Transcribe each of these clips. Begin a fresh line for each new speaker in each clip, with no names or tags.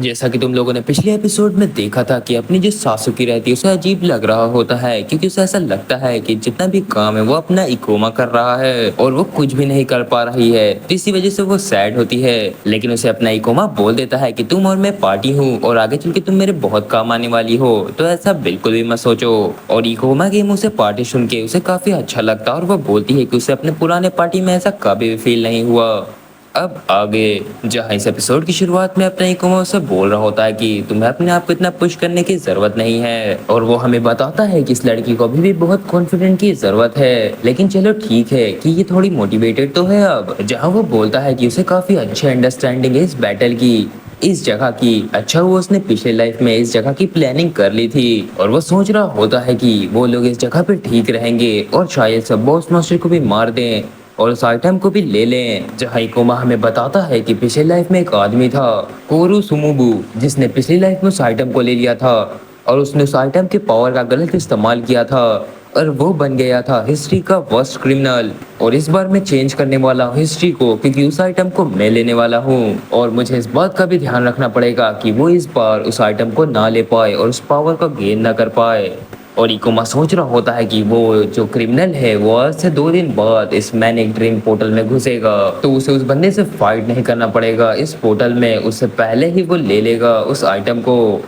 जैसा कि तुम लोगों ने पिछले एपिसोड में देखा था कि अपनी जो सासुकी रहती है उसे अजीब लग रहा होता है, क्योंकि उसे ऐसा लगता है कि जितना भी काम है वो अपना इकोमा कर रहा है और वो कुछ भी नहीं कर पा रही है। तो इसी वजह से वो सैड होती है, लेकिन उसे अपना इकोमा बोल देता है कि तुम और मैं पार्टी हूँ और आगे चल के तुम मेरे बहुत काम आने वाली हो, तो ऐसा बिल्कुल भी मत सोचो। और इकोमा के मुंह से पार्टी सुन के उसे काफी अच्छा लगता है और वो बोलती है कि उसे अपने पुराने पार्टी में ऐसा कभी भी फील नहीं हुआ। अब आगे, जहाँ इस एपिसोड की शुरुआत में अपने इकोमा से बोल रहा होता है कि तुम्हें अपने आप को इतना पुश करने की जरूरत नहीं है, और वो हमें बताता है कि इस लड़की को अभी भी बहुत कॉन्फिडेंट की जरूरत है, लेकिन चलो ठीक है कि ये थोड़ी मोटिवेटेड तो है अब। जहाँ वो बोलता है कि उसे काफी अच्छी अंडरस्टैंडिंग है इस बैटल की, इस जगह की। अच्छा वो उसने पिछले लाइफ में इस जगह की प्लानिंग कर ली थी और वो सोच रहा होता है कि वो लोग इस जगह पे ठीक रहेंगे और शायद सब बॉस मास्टर को भी मार दें और उस आइटम को भी ले लें। जहाँ इकोमा हमें बताता है कि पिछले लाइफ में एक आदमी था, कोरू सुमुबू, जिसने पिछली लाइफ में उस आइटम को ले लिया था और उसने उस आइटम के पावर का गलत इस्तेमाल किया था और वो बन गया था हिस्ट्री का वर्स्ट क्रिमिनल। और इस बार मैं चेंज करने वाला हूँ हिस्ट्री को, क्योंकि उस आइटम को मैं लेने वाला हूँ और मुझे इस बात का भी ध्यान रखना पड़ेगा कि वो इस बार उस आइटम को ना ले पाए और उस पावर का गेन ना कर पाए। और इकोमा सोच रहा होता है कि वो जो क्रिमिनल है वो आज से 2 दिन बाद इस मैनिक ड्रीम पोर्टल में घुसेगा, तो उसे उस बंदे से फाइट नहीं करना पड़ेगा इस पोर्टल में, उससे पहले ही वो ले लेगा उस आइटम को।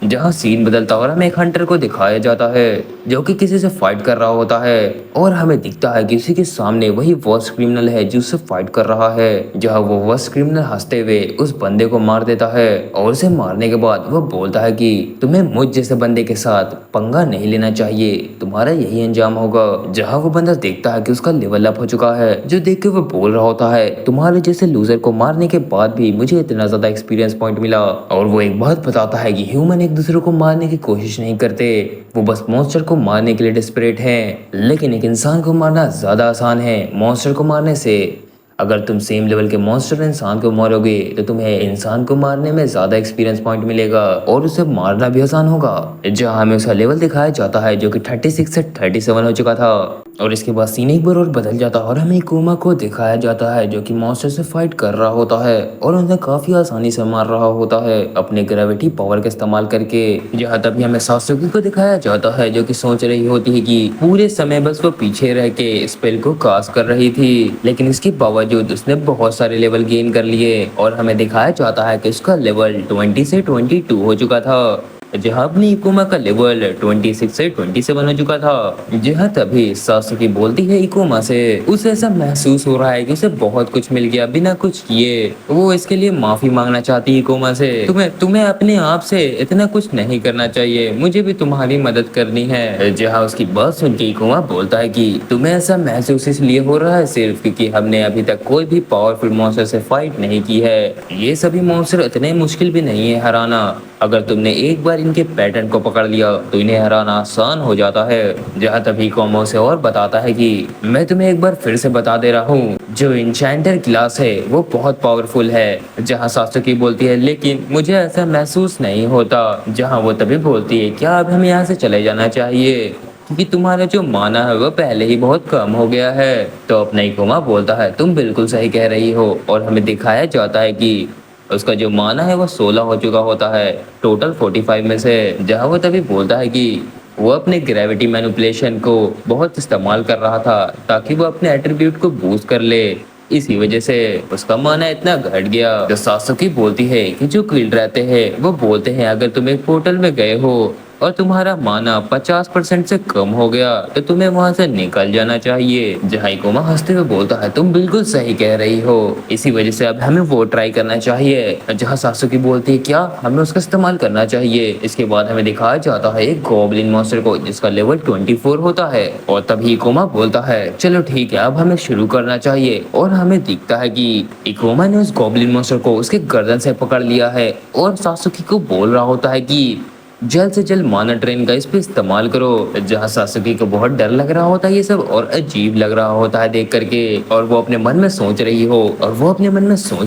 जहाँ सीन बदलता और हमें एक हंटर को दिखाया जाता है जो कि किसी से फाइट कर रहा होता है और हमें दिखता है कि उसी के सामने वही वर्स्ट क्रिमिनल है जो उससे फाइट कर रहा है। जहाँ वो वर्स्ट क्रिमिनल हंसते हुए उस बंदे को मार देता है और उसे मारने के बाद वो बोलता है कि तुम्हें मुझ जैसे बंदे के साथ पंगा नहीं लेना चाहिए, तुम्हारा यही अंजाम होगा। जहाँ वो बंदा देखता है कि उसका लेवल अप हो चुका है, जो देख के वो बोल रहा होता है तुम्हारे जैसे लूजर को मारने के बाद भी मुझे इतना ज्यादा एक्सपीरियंस पॉइंट मिला। और वो एक बात बताता है कि ह्यूमन एक दूसरे को मारने की कोशिश नहीं करते, वो बस मॉन्स्टर को मारने के लिए डेस्परेट हैं। लेकिन एक इंसान को मारना ज्यादा आसान है मॉन्स्टर को मारने से। अगर तुम सेम लेवल के मॉन्स्टर इंसान को मारोगे तो तुम्हें इंसान को मारने में ज्यादा एक्सपीरियंस पॉइंट मिलेगा और उसे मारना भी आसान होगा। जहाँ हमें उसका लेवल दिखाया जाता है जो कि 36 से 37 हो चुका था। और इसके बाद सीन एक बार और बदल जाता है और हमें कोमा को दिखाया जाता है जो कि मॉन्स्टर से फाइट कर रहा होता है और उन्हें काफी आसानी से मार रहा होता है अपने ग्रेविटी पावर का इस्तेमाल करके। जहाँ तभी हमें सासुकी को दिखाया जाता है जो कि सोच रही होती है कि पूरे समय बस वो पीछे रह के स्पेल को कास्ट कर रही थी, लेकिन इसके बावजूद उसने बहुत सारे लेवल गेन कर लिए और हमें दिखाया जाता है कि उसका लेवल 20 से 22 हो चुका था। जहाँ अपनी इकोमा का लेवल 26 से 27 हो चुका था। जहाँ तभी सासुकी बोलती है इकोमा से उसे ऐसा महसूस हो रहा है कि उसे बहुत कुछ मिल गया बिना कुछ किए। वो इसके लिए माफी मांगना चाहती है इकोमा से, तुम्हें तुम्हें अपने आप से इतना कुछ नहीं करना चाहिए, मुझे भी तुम्हारी मदद करनी है। जहाँ उसकी बात सुन के इकोमा बोलता है कि तुम्हें ऐसा महसूस इसलिए हो रहा है सिर्फ क्योंकि हमने अभी तक कोई भी पावरफुल मॉन्स्टर से फाइट नहीं की है। ये सभी मॉन्स्टर इतने मुश्किल भी नहीं है हराना, अगर तुमने एक बार इनके पैटर्न को पकड़ लिया तो इन्हें हराना आसान हो जाता है। जहाँ तभी कोमो से और बताता है कि मैं तुम्हें एक बार फिर से बता दे रहा हूँ, जो इंचेंटर क्लास है वो बहुत पावरफुल है। जहाँ सासुकी बोलती है लेकिन मुझे ऐसा महसूस नहीं होता। जहाँ वो तभी बोलती है क्या अब हमें यहाँ से चले जाना चाहिए क्योंकि तुम्हारा जो माना है वो पहले ही बहुत कम हो गया है। तो अपना इकोमा बोलता है तुम बिल्कुल सही कह रही हो और हमें दिखाया जाता है कि उसका जो माना है वो 16 हो चुका होता है टोटल 45 में से। जहाँ वो तभी बोलता है कि वो अपने ग्रेविटी मैनिपुलेशन को बहुत इस्तेमाल कर रहा था ताकि वो अपने एट्रीब्यूट को बूस्ट कर ले, इसी वजह से उसका माना इतना घट गया। जो सासुकी बोलती है कि जो क्विल रहते हैं वो बोलते हैं अगर तुम एक पोर्टल में गए हो और तुम्हारा माना 50% से कम हो गया तो तुम्हें वहां से निकल जाना चाहिए। जहाँ इकोमा हंसते हुए बोलता है तुम बिल्कुल सही कह रही हो, इसी वजह से अब हमें वो ट्राई करना चाहिए। जहाँ सासुकी बोलती है क्या हमें उसका इस्तेमाल करना चाहिए। इसके बाद हमें दिखाया जाता है एक गॉब्लिन मॉन्स्टर को जिसका लेवल 24 होता है और तभी इकोमा बोलता है चलो ठीक है अब हमें शुरू करना चाहिए। और हमें दिखता है कि इकोमा ने उस गॉब्लिन मॉन्स्टर को उसके गर्दन से पकड़ लिया है और सासुकी को बोल रहा होता है कि जल्द से जल्द माना ट्रेन का इस पे इस्तेमाल करो। जहाँ सासुकी को बहुत डर लग रहा होता है ये सब और अजीब लग रहा होता है देख करके, और वो अपने मन में सोच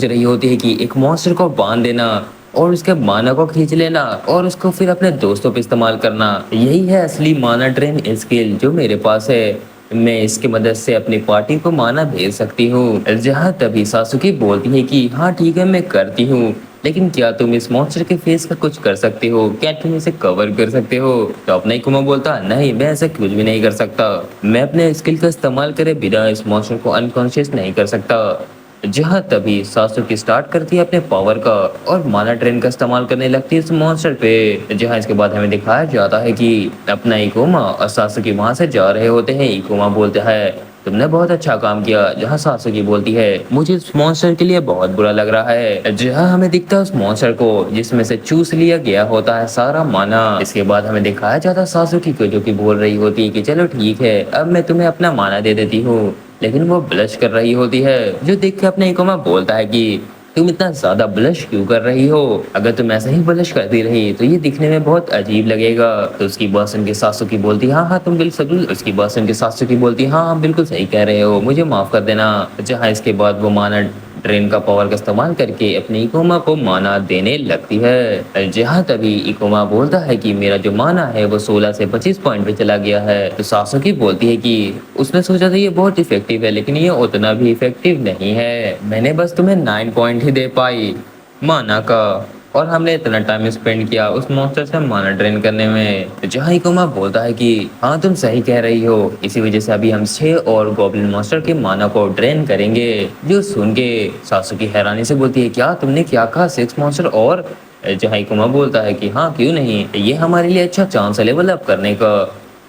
रही होती है कि एक मॉन्स्टर को बांध देना और उसके माना को खींच लेना और उसको फिर अपने दोस्तों पे इस्तेमाल करना, यही है असली माना ट्रेन स्किल जो मेरे पास है। मैं इसकी मदद से अपनी पार्टी को माना भेज सकती हूँ। जहाँ तभी सासुकी बोलती है कि हाँ ठीक है मैं करती हूँ, लेकिन क्या तुम इस मॉन्स्टर के फेस का कुछ कर सकते हो? क्या तुम इसे कवर कर सकते हो? तो अपना इकुमा बोलता नहीं, मैं ऐसा कुछ भी नहीं कर सकता। मैं अपने स्किल का इस्तेमाल करे बिना इस मॉन्स्टर को अनकॉन्शियस नहीं कर सकता। जहाँ तभी सासुकी स्टार्ट करती है अपने पावर का और माना ट्रेन का इस्तेमाल करने लगती है इस मॉन्स्टर पे। जहाँ इसके बाद हमें दिखाया जाता है कि अपना इकोमा और सासुकी वहां से जा रहे होते हैं। इकोमा बोलता है तुमने बहुत अच्छा काम किया। जहाँ सासुकी बोलती है मुझे इस मॉन्स्टर के लिए बहुत बुरा लग रहा है। जहाँ हमें दिखता है उस मॉन्स्टर को जिसमें से चूस लिया गया होता है सारा माना। इसके बाद हमें दिखाया जाता है सासुकी को जो कि बोल रही होती है कि चलो ठीक है, अब मैं तुम्हें अपना माना दे देती हूँ। लेकिन वो ब्लश कर रही होती है, जो देख के अपने इकोमा बोलता है कि तुम इतना ज्यादा ब्लश क्यों कर रही हो? अगर तुम ऐसे ही ब्लश करती रही तो ये दिखने में बहुत अजीब लगेगा। तो उसकी बात सुन के सासुकी बोलती हाँ हाँ तुम बिल्कुल उसकी बात सुन के सासुकी बोलती हाँ हाँ बिल्कुल सही कह रहे हो, मुझे माफ कर देना। जहाँ इसके बाद वो माना ट्रेन का पावर का इस्तेमाल करके अपनी इकोमा को माना देने लगती है। जहाँ तभी इकोमा बोलता है कि मेरा जो माना है वो 16 से 25 पॉइंट पे चला गया है। तो सासुकी बोलती है कि उसने सोचा था ये बहुत इफेक्टिव है, लेकिन ये उतना भी इफेक्टिव नहीं है। मैंने बस तुम्हें 9 पॉइंट ही दे पाई माना का, और हमने इतना टाइम स्पेंड किया उस मॉन्स्टर से माना ड्रेन करने में। जहाँ इकोमा बोलता है कि हाँ तुम सही कह रही हो, इसी वजह से अभी हम 6 और गॉब्लिन मॉन्स्टर के माना को ड्रेन करेंगे। जो सुन के सासुकी हैरानी से बोलती है क्या तुमने क्या कहा, 6 मॉन्स्टर और? जहाँ इकोमा बोलता है कि हाँ क्यों नहीं, ये हमारे लिए अच्छा चांस है लेवल अप करने का।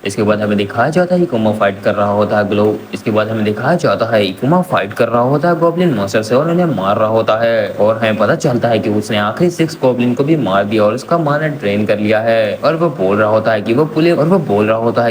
इसके बाद हमें दिखाया जाता है इकुमा फाइट कर रहा होता है ग्लो। इसके बाद हमें दिखाया जाता है इकुमा फाइट कर रहा होता है गॉब्लिन मॉन्स्टर से और उन्हें मार रहा होता है। और हमें पता चलता है कि उसने आखिरी 6 गॉब्लिन को भी मार दिया और उसका माना ड्रेन कर लिया है। और वो बोल रहा होता है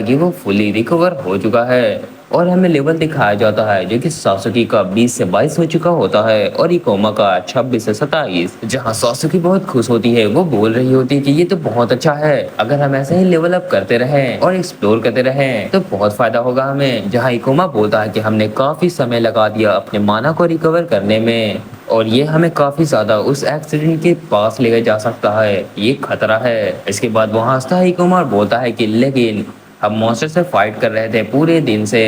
कि वो फुली रिकवर हो चुका है। और हमें लेवल दिखाया जाता है जो कि सासुकी का 20 से 22 हो चुका होता है और इकोमा का 26 से 27। जहाँ सासुकी बहुत खुश होती है, वो बोल रही होती है कि ये तो बहुत अच्छा है, अगर हम ऐसे ही लेवल अप करते रहें और एक्सप्लोर करते रहें तो बहुत फायदा होगा हमें। जहाँ इकोमा बोलता है कि हमने काफी समय लगा दिया अपने माना को रिकवर करने में और ये हमें काफी ज्यादा उस एक्सीडेंट के पास ले जा सकता है, ये खतरा है। इसके बाद वो हंसता है इकोमा और बोलता है कि लेकिन हम मॉन्स्टर से फाइट कर रहे थे पूरे दिन से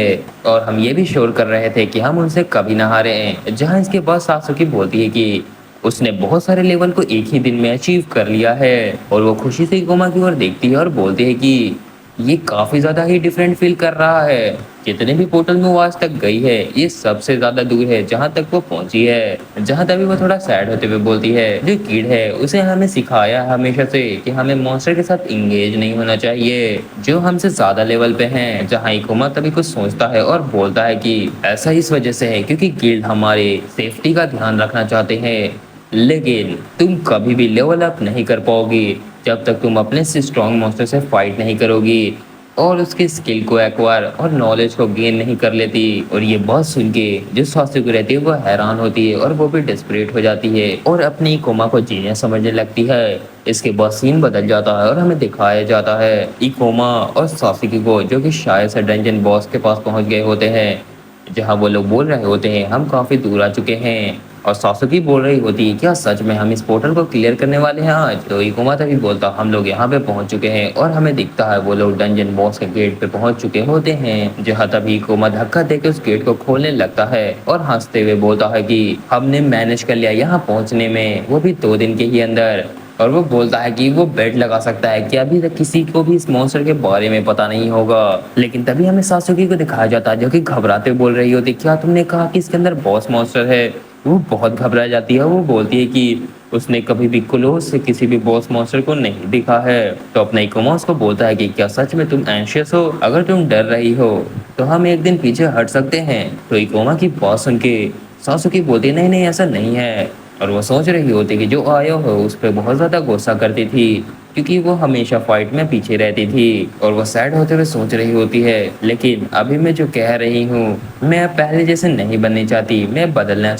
और हम ये भी श्योर कर रहे थे कि हम उनसे कभी ना हारे हैं। जहाँ इसके बाद सासुकी बोलती है कि उसने बहुत सारे लेवल को एक ही दिन में अचीव कर लिया है और वो खुशी से इकोमा की ओर देखती है और बोलती है कि ये काफी ज्यादा ही डिफरेंट फील कर रहा है। जितने भी पोर्टल में वो आज तक गई है ये सबसे ज्यादा दूर है जहाँ तक वो पहुंची है। जहाँ तभी वो थोड़ा सैड होते हुए बोलती है जो किड है उसे हमें सिखाया है हमेशा से कि हमें मॉन्स्टर के साथ इंगेज नहीं होना चाहिए जो हमसे ज्यादा लेवल पे हैं। जहाँ इकोमा तभी कुछ सोचता है और बोलता है कि ऐसा इस वजह से है क्योंकि गिल्ड हमारे सेफ्टी का ध्यान रखना चाहते हैं, लेकिन तुम कभी भी लेवल अप नहीं कर पाओगी जब तक तुम अपने से स्ट्रॉन्ग मॉन्स्टर से फाइट नहीं करोगी और उसके स्किल को एक्वायर और नॉलेज को गेन नहीं कर लेती। और ये बात सुन के जो सासुकी रहती है वो हैरान होती है और वो भी डेस्परेट हो जाती है और अपनी कोमा को जीनियस समझने लगती है। इसके बाद सीन बदल जाता है और हमें दिखाया जाता है इकोमा और सासुकी को जो कि शायद से डंजन बॉस के पास पहुंच गए होते हैं। जहाँ वो लोग बोल रहे होते हैं हम काफी दूर आ चुके हैं और सासुकी बोल रही होती है क्या सच में हम इस पोर्टल को क्लियर करने वाले हैं आज? तो इकोमा तभी बोलता हम लोग यहाँ पे पहुंच चुके हैं और हमें दिखता है वो लोग डंजन बॉस के गेट पे पहुंच चुके होते हैं। जहाँ तभी इकोमा धक्का देके उस गेट को खोलने लगता है और हंसते हुए बोलता है कि हमने मैनेज कर लिया यहाँ पहुंचने में, वो भी 2 दिन के ही अंदर। और वो बोलता है कि वो बेट लगा सकता है कि अभी तक किसी को भी इस मॉन्स्टर के बारे में पता नहीं होगा। लेकिन तभी हमें सासुकी को दिखाया जाता है जो कि घबराते बोल रही होती क्या तुमने कहा कि इसके अंदर बॉस मॉन्स्टर है? वो बहुत घबरा जाती है, वो बोलती है कि उसने कभी भी क्लोज से किसी भी बॉस मॉन्स्टर को नहीं देखा है। तो अपना इकोमा उसको बोलता है कि क्या सच में तुम एंशियस हो? अगर तुम डर रही हो तो हम एक दिन पीछे हट सकते हैं। तो इकोमा की बात सुन के सासुकी बोलती है नहीं नहीं ऐसा नहीं है। और वो सोच रही होती कि जो आयो हो उस पर बहुत ज्यादा गुस्सा करती थी क्योंकि वो हमेशा फाइट में पीछे रहती थी। और वो सैड होते हुए सोच रही होती है लेकिन अभी मैं जो कह रही हूँ मैं अब पहले जैसे नहीं बनना चाहती, मैं बदलना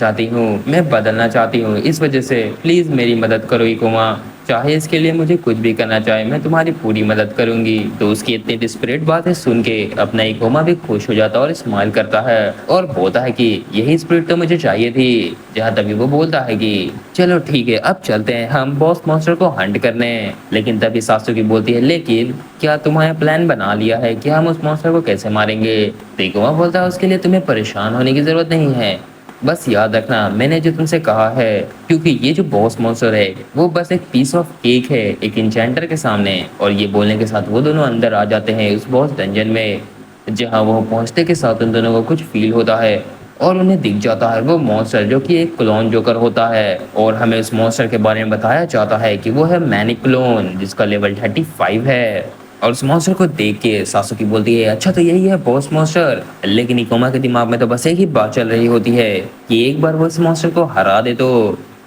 चाहती हूँ। इस वजह से प्लीज मेरी मदद करो इकोमा, चाहे इसके लिए मुझे कुछ भी करना चाहे मैं तुम्हारी पूरी मदद करूंगी। तो उसकी इतनी डिस्परेट बातें सुन के अपना इकोमा भी खुश हो जाता है और स्माइल करता है और बोलता है कि यही स्पिरिट तो मुझे चाहिए थी। जहाँ तभी वो बोलता है कि चलो ठीक है अब चलते हैं हम बॉस मॉन्स्टर को हंट करने। लेकिन तभी सासुकी बोलती है लेकिन क्या तुम्हारा प्लान बना लिया है कि हम उस मॉन्स्टर को कैसे मारेंगे? तो इकोमा बोलता है उसके लिए तुम्हें परेशान होने की जरूरत नहीं है, बस याद रखना मैंने जो तुमसे कहा है, क्योंकि ये जो बॉस मॉन्स्टर है वो बस एक पीस ऑफ केक है एक इंचेंटर के सामने। और ये बोलने के साथ वो दोनों अंदर आ जाते हैं उस बॉस डंजन में, जहाँ वो पहुंचते के साथ उन दोनों को कुछ फील होता है और उन्हें दिख जाता है वो मॉन्स्टर जो कि एक क्लोन जोकर होता है। और हमें उस मॉन्स्टर के बारे में बताया जाता है कि वो है मैनिक क्लोन जिसका लेवल 35 है। और उस मॉन्स्टर को देख के सासुकी बोलती है अच्छा तो यही है बॉस मॉन्स्टर। लेकिन इकोमा के दिमाग में तो बस एक ही बात चल रही होती है कि एक बार वो इस मॉन्स्टर को हरा दे तो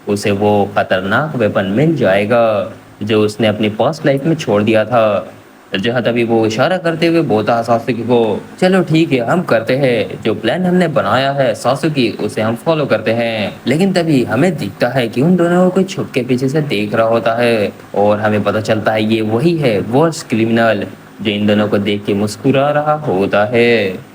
उसे वो खतरनाक वेपन मिल जाएगा जो उसने अपनी पास्ट लाइफ में छोड़ दिया था। जहाँ तभी वो इशारा करते हुए बोलता है सासुकी को चलो ठीक है हम करते हैं जो प्लान हमने बनाया है सासुकी उसे हम फॉलो करते हैं। लेकिन तभी हमें दिखता है कि उन दोनों को कोई छुप के पीछे से देख रहा होता है और हमें पता चलता है ये वही है वर्स्ट क्रिमिनल जो इन दोनों को देख के मुस्कुरा रहा होता है।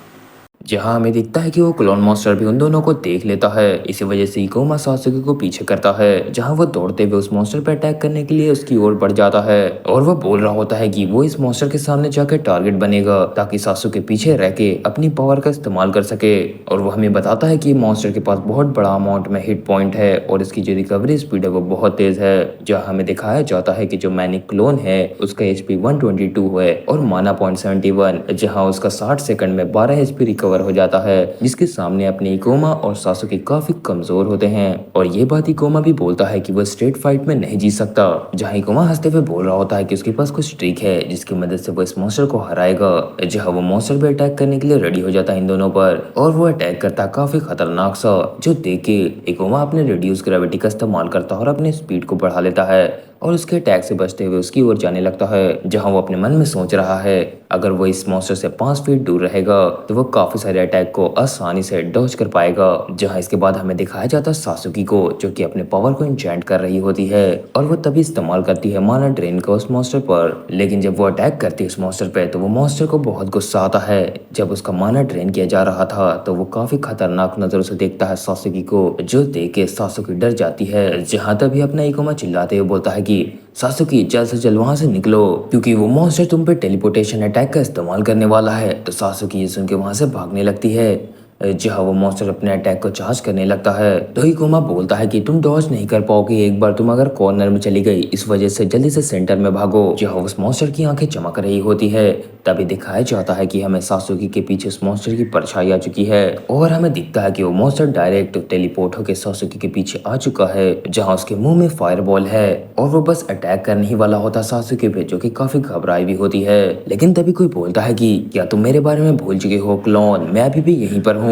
जहाँ हमें दिखता है कि वो क्लोन मॉन्स्टर भी उन दोनों को देख लेता है। इसी वजह से इकोमा सासुकी को पीछे करता है जहाँ वो दौड़ते हुए उस मॉन्स्टर पर अटैक करने के लिए उसकी ओर बढ़ जाता है और वो बोल रहा होता है कि वो इस मॉन्स्टर के सामने जाकर टारगेट बनेगा ताकि सासुकी पीछे रह के अपनी पावर का इस्तेमाल कर सके। और वो हमें बताता है कि मॉन्स्टर के पास बहुत बड़ा अमाउंट में हिट पॉइंट है और इसकी जो रिकवरी स्पीड है वो बहुत तेज है। जहाँ हमें दिखाया जाता है कि जो मैनिक क्लोन है उसका HP 122 है और माना पॉइंट 71, जहाँ उसका 60 सेकंड में 12 HP रिकवर हो जाता है जिसके सामने अपने इकोमा और सासुकी काफी कमजोर होते हैं। और ये बात इकोमा भी बोलता है कि वो स्ट्रेट फाइट में नहीं जीत सकता। जहाँ इकोमा हंसते हुए बोल रहा होता है कि उसके पास कुछ ट्रिक है जिसकी मदद से वो इस मॉन्स्टर को हराएगा। जहाँ वो मॉन्स्टर पे अटैक करने के लिए रेडी हो जाता है इन दोनों पर और वो अटैक करता है काफी खतरनाक सा, जो देख के इकोमा अपने रिड्यूस ग्रेविटी का इस्तेमाल करता है और अपने स्पीड को बढ़ा लेता है और उसके अटैक से बचते हुए उसकी ओर जाने लगता है। जहां वो अपने मन में सोच रहा है अगर वो इस मॉन्स्टर से 5 फीट दूर रहेगा तो वो काफी सारे अटैक को आसानी से डॉज कर पाएगा। जहां इसके बाद हमें दिखाया जाता है सासुकी को जो कि अपने पावर को इंचेंट कर रही होती है और वो तभी इस्तेमाल करती है माना ड्रेन का उस मॉन्स्टर पर। लेकिन जब वो अटैक करती है उस मॉन्स्टर पे तो वो मॉन्स्टर को बहुत गुस्सा आता है। जब उसका माना ड्रेन किया जा रहा था तो वो काफी खतरनाक नजरों से देखता है सासुकी को, जो देख के सासुकी डर जाती है। जहां तभी अपना इकोमा चिल्लाते हुए बोलता है कि सासुकी जल्द से जल्द वहां से निकलो क्योंकि वो मॉन्स्टर तुम पे टेलीपोर्टेशन अटैक का इस्तेमाल करने वाला है। तो सासुकी ये सुन के वहां से भागने लगती है। जहाँ वो मॉन्स्टर अपने अटैक को चार्ज करने लगता है तो इकोमा बोलता है कि तुम डॉज नहीं कर पाओगे एक बार तुम अगर कॉर्नर में चली गई, इस वजह से जल्दी से सेंटर में भागो। जहाँ उस मॉन्स्टर की आंखें चमक रही होती है तभी दिखाया जाता है कि हमें सासुकी के पीछे उस मॉन्स्टर की परछाई आ चुकी है और हमें दिखता है कि वो मॉन्स्टर डायरेक्ट टेलीपोर्ट होकर सासुकी के पीछे आ चुका है जहाँ उसके मुंह में फायरबॉल है और वो बस अटैक करने ही वाला होता सासुकी पे, जो कि काफी घबराई भी होती है। लेकिन तभी कोई बोलता है कि क्या तुम मेरे बारे में भूल चुके हो क्लोन, मैं अभी भी यहीं पर हूँ।